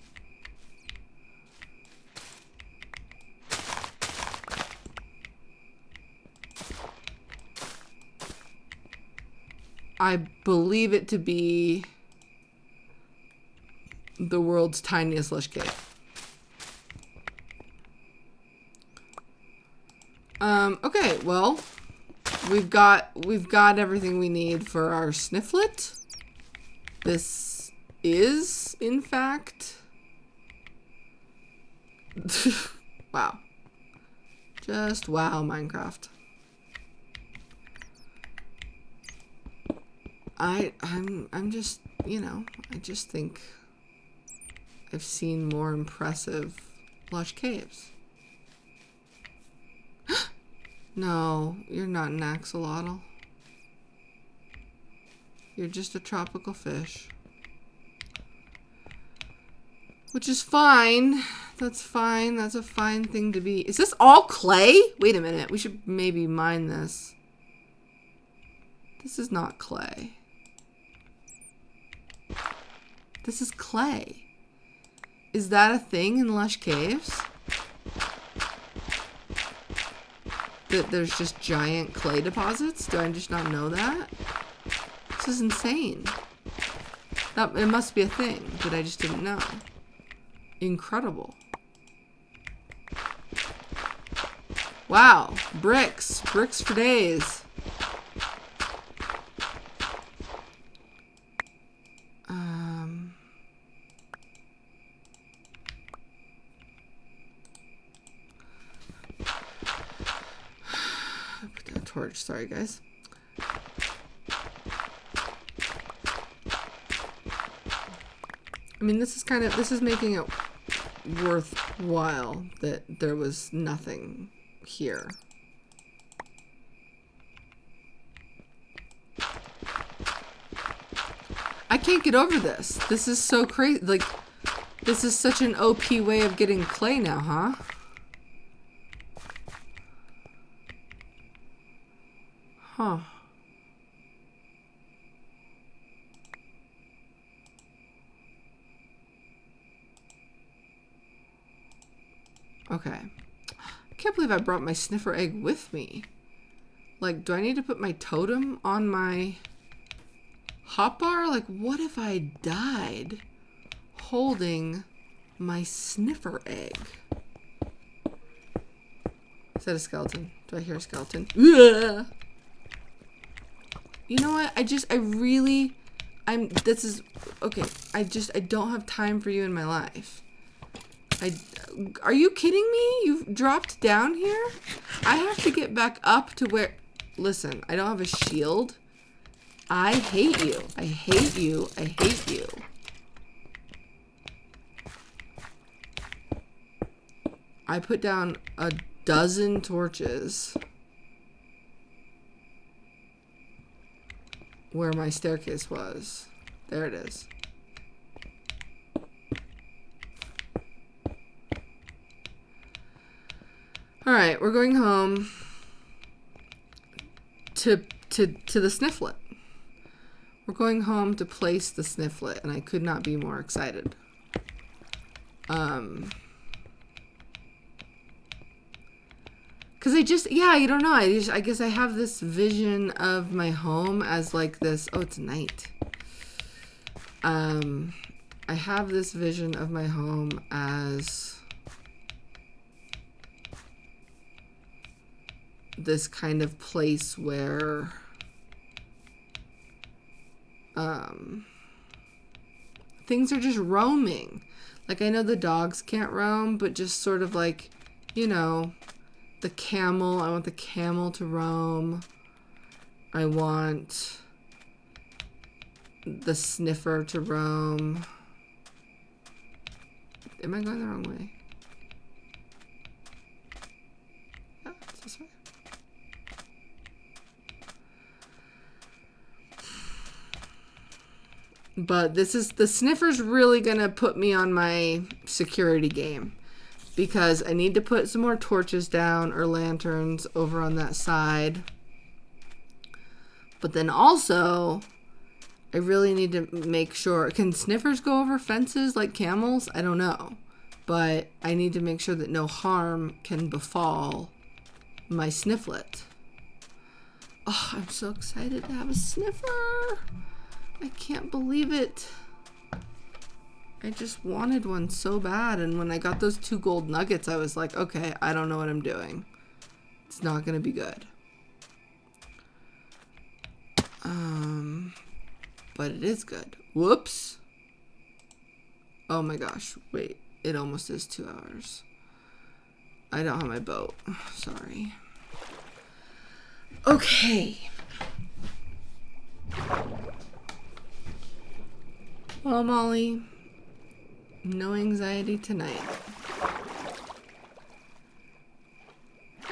Speaker 1: I believe it to be the world's tiniest lush cave. Okay, well, we've got everything we need for our snifflet. This is, in fact, wow. Just wow, Minecraft. I'm just, you know, I just think I've seen more impressive lush caves. No, you're not an axolotl. You're just a tropical fish. Which is fine. That's fine. That's a fine thing to be. Is this all clay? Wait a minute. We should maybe mine this. This is not clay. This is clay. Is that a thing in lush caves? That there's just giant clay deposits? Do I just not know that? This is insane. It must be a thing, but I just didn't know. Incredible. Wow. Bricks. Bricks for days. Put that torch. Sorry, guys. I mean, this is making it worthwhile that there was nothing here. I can't get over this. This is so crazy. Like, this is such an OP way of getting clay now, huh? Huh. Okay. I can't believe I brought my sniffer egg with me. Like, do I need to put my totem on my hotbar? Like, what if I died holding my sniffer egg? Is that a skeleton? Do I hear a skeleton? Ugh! You know what? I don't have time for you in my life. Are you kidding me? You've dropped down here? I have to get back up to where... Listen, I don't have a shield. I hate you. I hate you. I hate you. I put down a dozen torches where my staircase was. There it is. All right, we're going home to the snifflet. We're going home to place the snifflet, and I could not be more excited. Cause I don't know. I guess I have this vision of my home as like this. Oh, it's night. I have this vision of my home as this kind of place where things are just roaming. Like, I know the dogs can't roam, but just sort of like, you know, the camel. I want the camel to roam. I want the sniffer to roam. Am I going the wrong way? Yeah, it's this way. But the sniffer's really gonna put me on my security game, because I need to put some more torches down or lanterns over on that side. But then also, I really need to make sure, can sniffers go over fences like camels? I don't know. But I need to make sure that no harm can befall my snifflet. Oh, I'm so excited to have a sniffer. I can't believe it. I just wanted one so bad, and when I got those 2 gold nuggets, I was like, okay, I don't know what I'm doing. It's not gonna be good. But it is good. Whoops. Oh my gosh, wait, it almost is 2 hours. I don't have my boat, sorry. Okay. Well, Molly, no anxiety tonight.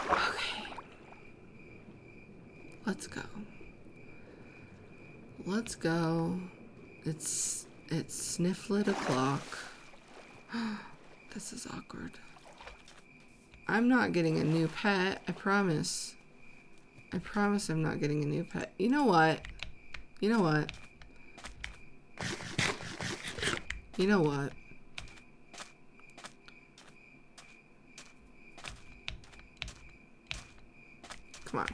Speaker 1: Okay. Let's go. Let's go. It's snifflet o'clock. This is awkward. I'm not getting a new pet, I promise. I promise I'm not getting a new pet. You know what? You know what? You know what? Come on.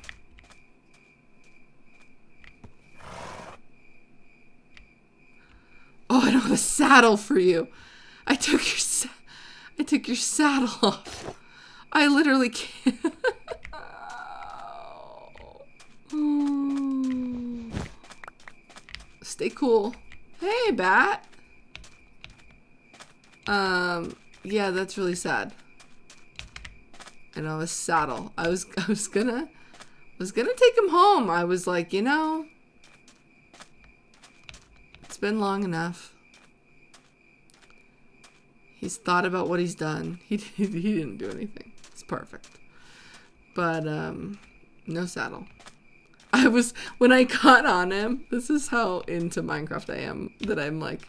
Speaker 1: Oh, I don't have a saddle for you. I took your saddle off. I literally can't. Stay cool. Hey, bat. Yeah, that's really sad. I don't have a saddle. I was gonna take him home. I was like, you know, it's been long enough. He's thought about what he's done. He didn't do anything. It's perfect. But no saddle. When I got on him, this is how into Minecraft I am, that I'm like,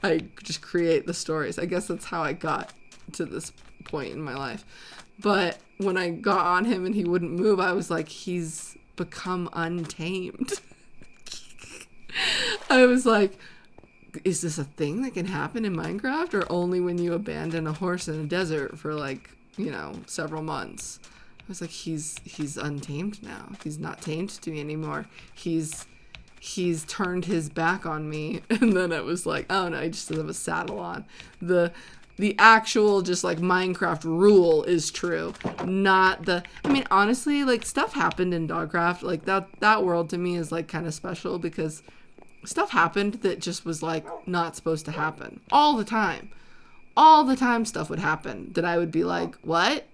Speaker 1: I just create the stories. I guess that's how I got to this point in my life. But when I got on him and he wouldn't move, I was like, he's become untamed. I was like, is this a thing that can happen in Minecraft, or only when you abandon a horse in a desert for like, you know, several months? I was like, he's untamed now. He's not tamed to me anymore. He's turned his back on me. And then it was like, oh no, he just doesn't have a saddle on. The actual just like Minecraft rule is true, not the, I mean, honestly, like stuff happened in Dogcraft. Like that world to me is like kind of special because stuff happened that just was like not supposed to happen all the time. All the time stuff would happen that I would be like, what?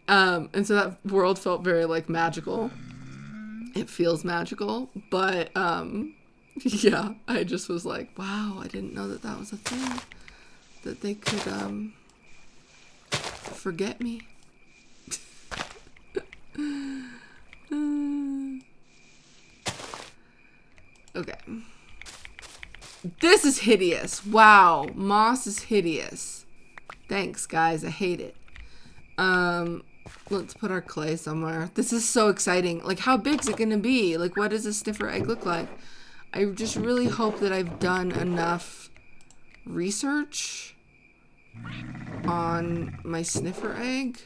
Speaker 1: And so that world felt very like magical. It feels magical, but yeah, I just was like, wow, I didn't know that was a thing, that they could forget me. Okay. This is hideous. Wow, moss is hideous. Thanks, guys. I hate it. Let's put our clay somewhere. This is so exciting. Like, how big is it gonna be? Like, what does a sniffer egg look like? I just really hope that I've done enough research on my sniffer egg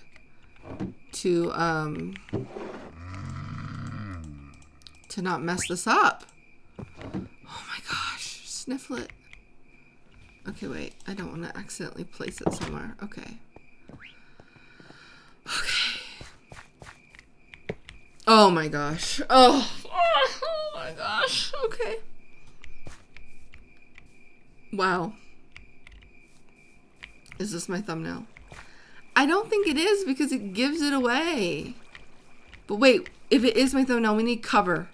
Speaker 1: to not mess this up. Oh my gosh, snifflet. Okay, wait. I don't want to accidentally place it somewhere. Okay. Okay. Oh my gosh. Oh my gosh. Okay. Wow. Is this my thumbnail? I don't think it is because it gives it away. But wait, if it is my thumbnail, we need cover.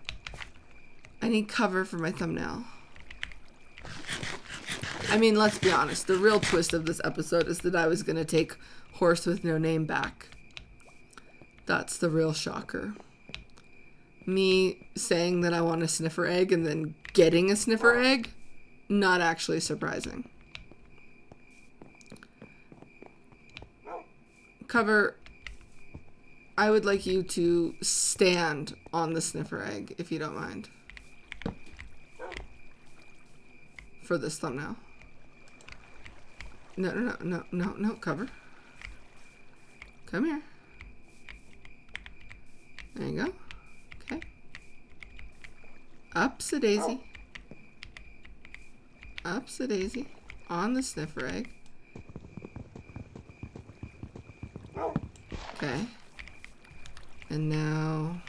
Speaker 1: I need cover for my thumbnail. I mean, let's be honest. The real twist of this episode is that I was going to take Horse with No Name back. That's the real shocker. Me saying that I want a sniffer egg and then getting a sniffer egg, not actually surprising. Cover, I would like you to stand on the sniffer egg, if you don't mind. For this thumbnail. No, cover. Come here. There you go. Okay. Ups-a-daisy. Ups-a-daisy. On the sniffer egg. Okay. And now...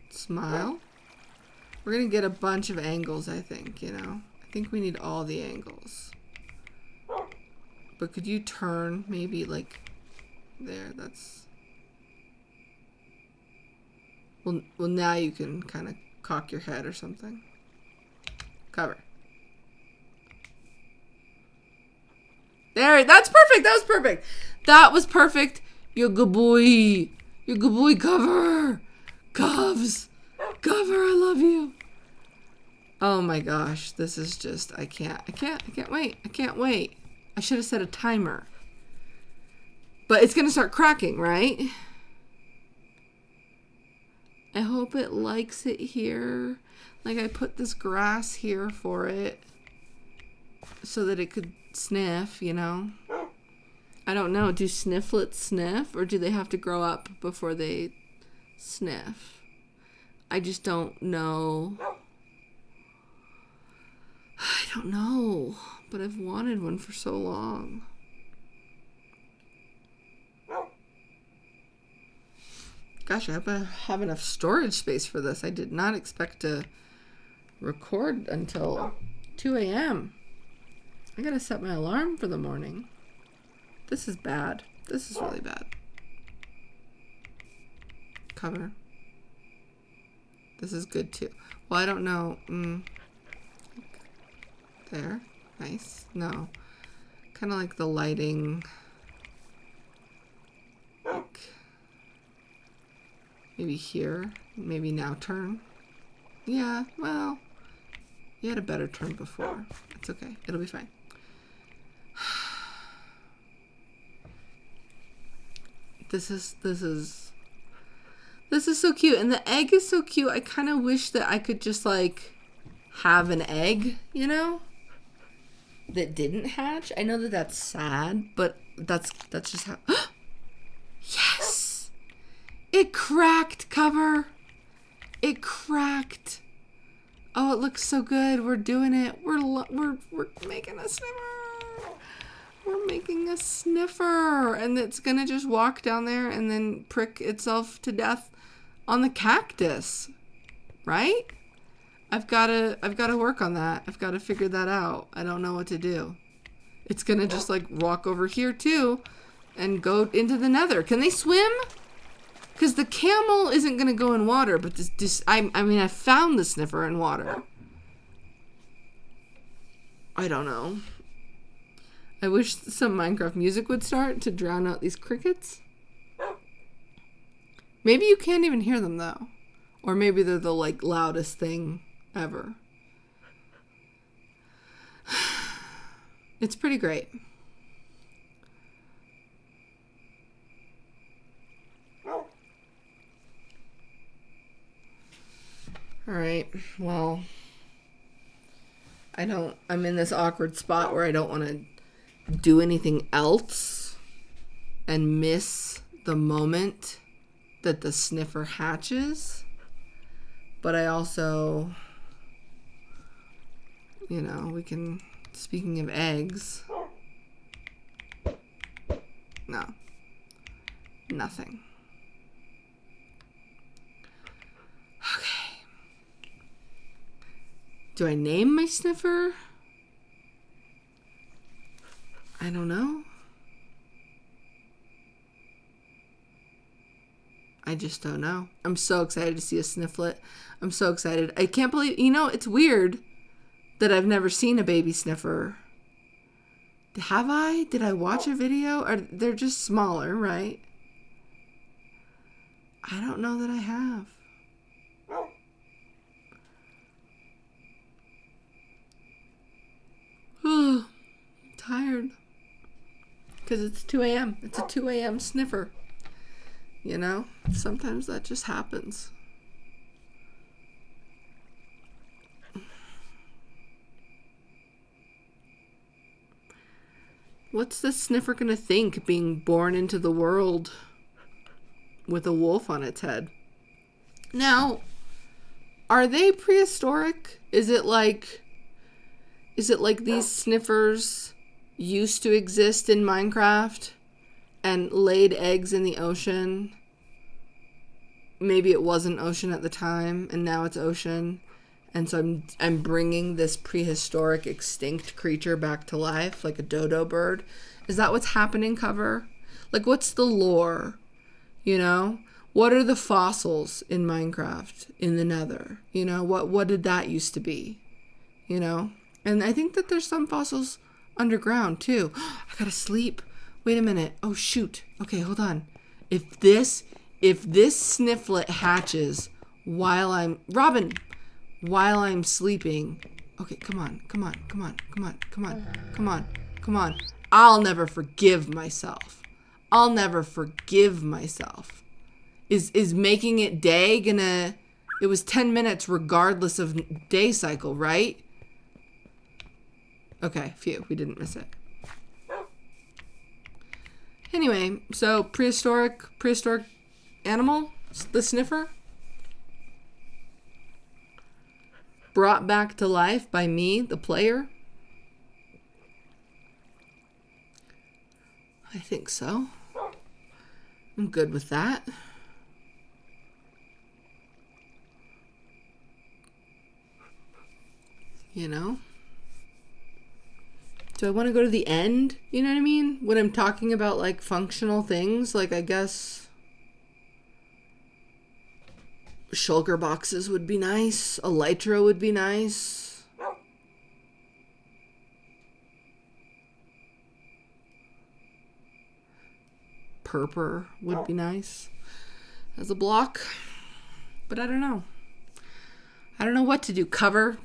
Speaker 1: smile. We're gonna get a bunch of angles, I think, you know? I think we need all the angles. But could you turn maybe like there? That's... Well, now you can kind of cock your head or something. Cover. There, that's perfect. That was perfect. That was perfect. You're good boy. You're good boy. Cover. Covs. Cover, I love you. Oh my gosh. This is just, I can't wait. I can't wait. I should have set a timer. But it's going to start cracking, right? I hope it likes it here. Like I put this grass here for it so that it could sniff, you know? I don't know. Do snifflets sniff or do they have to grow up before they sniff? I just don't know. I don't know, but I've wanted one for so long. Gosh, I hope I have enough storage space for this. I did not expect to record until 2 a.m. I gotta set my alarm for the morning. This is bad. This is really bad. Cover. This is good too. Well, I don't know. There. Nice. No. Kind of like the lighting. Like maybe here. Maybe now turn. Yeah, well, you had a better turn before. It's okay. It'll be fine. This is so cute. And the egg is so cute. I kind of wish that I could just like have an egg, you know, that didn't hatch. I know that that's sad, but that's just how. Yes, it cracked. Cover. It cracked. Oh, it looks so good. We're doing it. We're making a sniffer. We're making a sniffer, and it's gonna just walk down there and then prick itself to death on the cactus, right? I've gotta work on that. I've got to figure that out. I don't know what to do. It's gonna just like walk over here too, and go into the nether. Can they swim? Because the camel isn't gonna go in water, but I mean, I found the sniffer in water. I don't know. I wish some Minecraft music would start to drown out these crickets. Maybe you can't even hear them though. Or maybe they're the like loudest thing ever. It's pretty great. All right. Well, I'm in this awkward spot where I don't want to do anything else and miss the moment that the sniffer hatches. But I also, you know, we can, speaking of eggs, no, nothing. Okay. Do I name my sniffer? I don't know. I just don't know. I'm so excited to see a snifflet. I'm so excited. I can't believe, you know, it's weird that I've never seen a baby sniffer. Have I? Did I watch a video? Or they're just smaller, right? I don't know that I have. I'm tired. Because it's 2 a.m. It's a 2 a.m. sniffer. You know? Sometimes that just happens. What's the sniffer gonna think being born into the world with a wolf on its head? Now, are they prehistoric? Is it like these sniffers used to exist in Minecraft and laid eggs in the ocean? Maybe it wasn't ocean at the time and now it's ocean. And so I'm bringing this prehistoric extinct creature back to life, like a dodo bird. Is that what's happening, Cover? Like, what's the lore? You know? What are the fossils in Minecraft, in the Nether? You know, what did that used to be? You know? And I think that there's some fossils underground, too. I gotta sleep. Wait a minute. Oh, shoot. Okay, hold on. If this snifflet hatches while I'm... Robin! While I'm sleeping. Okay, come on. I'll never forgive myself. Is making it day gonna... It was 10 minutes regardless of day cycle, right? Okay, phew, we didn't miss it. Anyway, so prehistoric animal, the sniffer, brought back to life by me, the player. I think so. I'm good with that. You know? Do I want to go to the end? You know what I mean? When I'm talking about, like, functional things, like, I guess shulker boxes would be nice. Elytra would be nice. Purper would be nice as a block. But I don't know. I don't know what to do. Cover.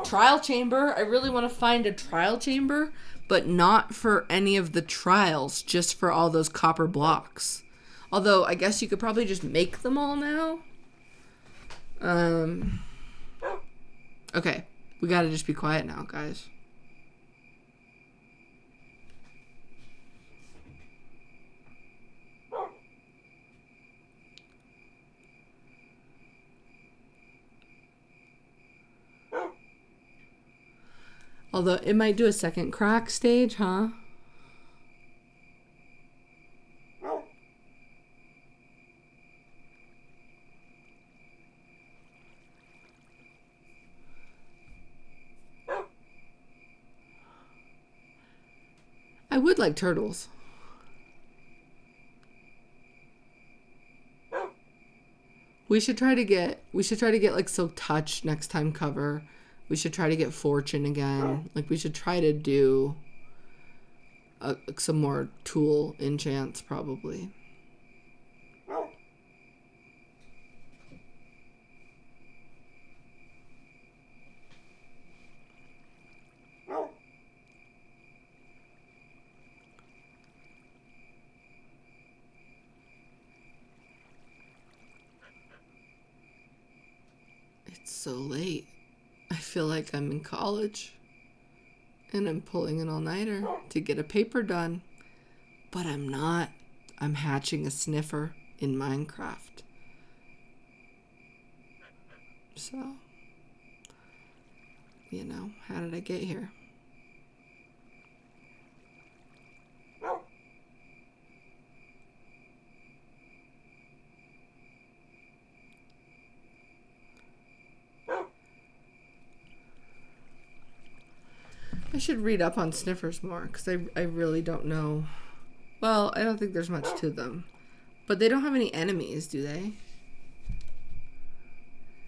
Speaker 1: Trial chamber. I really want to find a trial chamber, but not for any of the trials, just for all those copper blocks. Although, I guess you could probably just make them all now. Okay. We gotta just be quiet now, guys. Although, it might do a second crack stage, huh? I would like turtles. We should try to get like So Touch next time, Cover. We should try to get Fortune again. Like, we should try to do some more tool enchants, probably. It's so late. I feel like I'm in college. And I'm pulling an all-nighter to get a paper done. But I'm not. I'm hatching a sniffer in Minecraft. So, you know, how did I get here? I should read up on sniffers more, because I really don't know. Well, I don't think there's much to them. But they don't have any enemies, do they?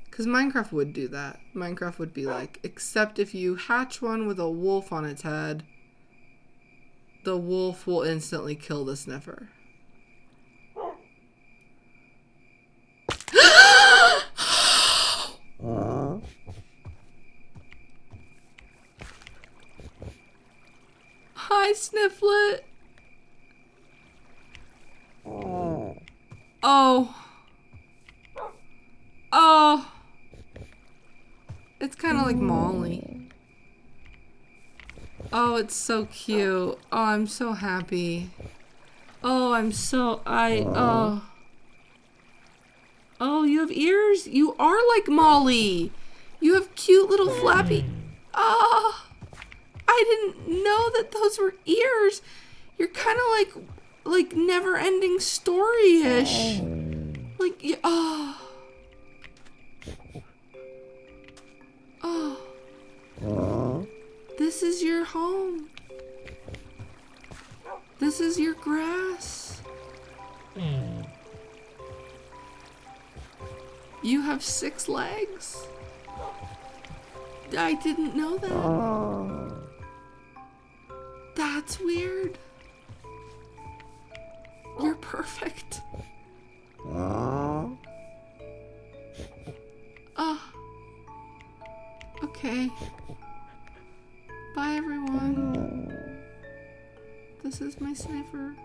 Speaker 1: Because Minecraft would do that. Minecraft would be like, except if you hatch one with a wolf on its head, the wolf will instantly kill the sniffer. Hi, Snifflet. Oh. Oh. It's kind of like Molly. Oh, it's so cute. Oh, I'm so happy. Oh, oh. Oh, you have ears? You are like Molly. You have cute little flappy... Ah! I didn't know that those were ears. You're kind of like never-ending story-ish. Like, yeah, oh. Oh. This is your home. This is your grass. You have 6 legs. I didn't know that. That's weird. You're perfect. Okay. Bye, everyone. This is my sniffer.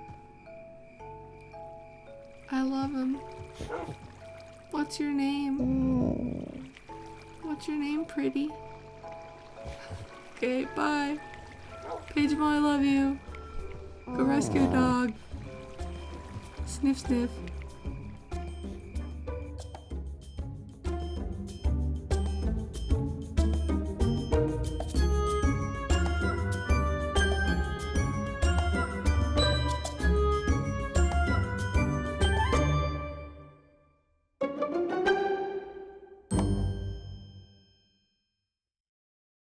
Speaker 1: I love him. What's your name? What's your name, pretty? Okay, bye. Paige Mo, I love you. Go rescue a dog. Sniff, sniff.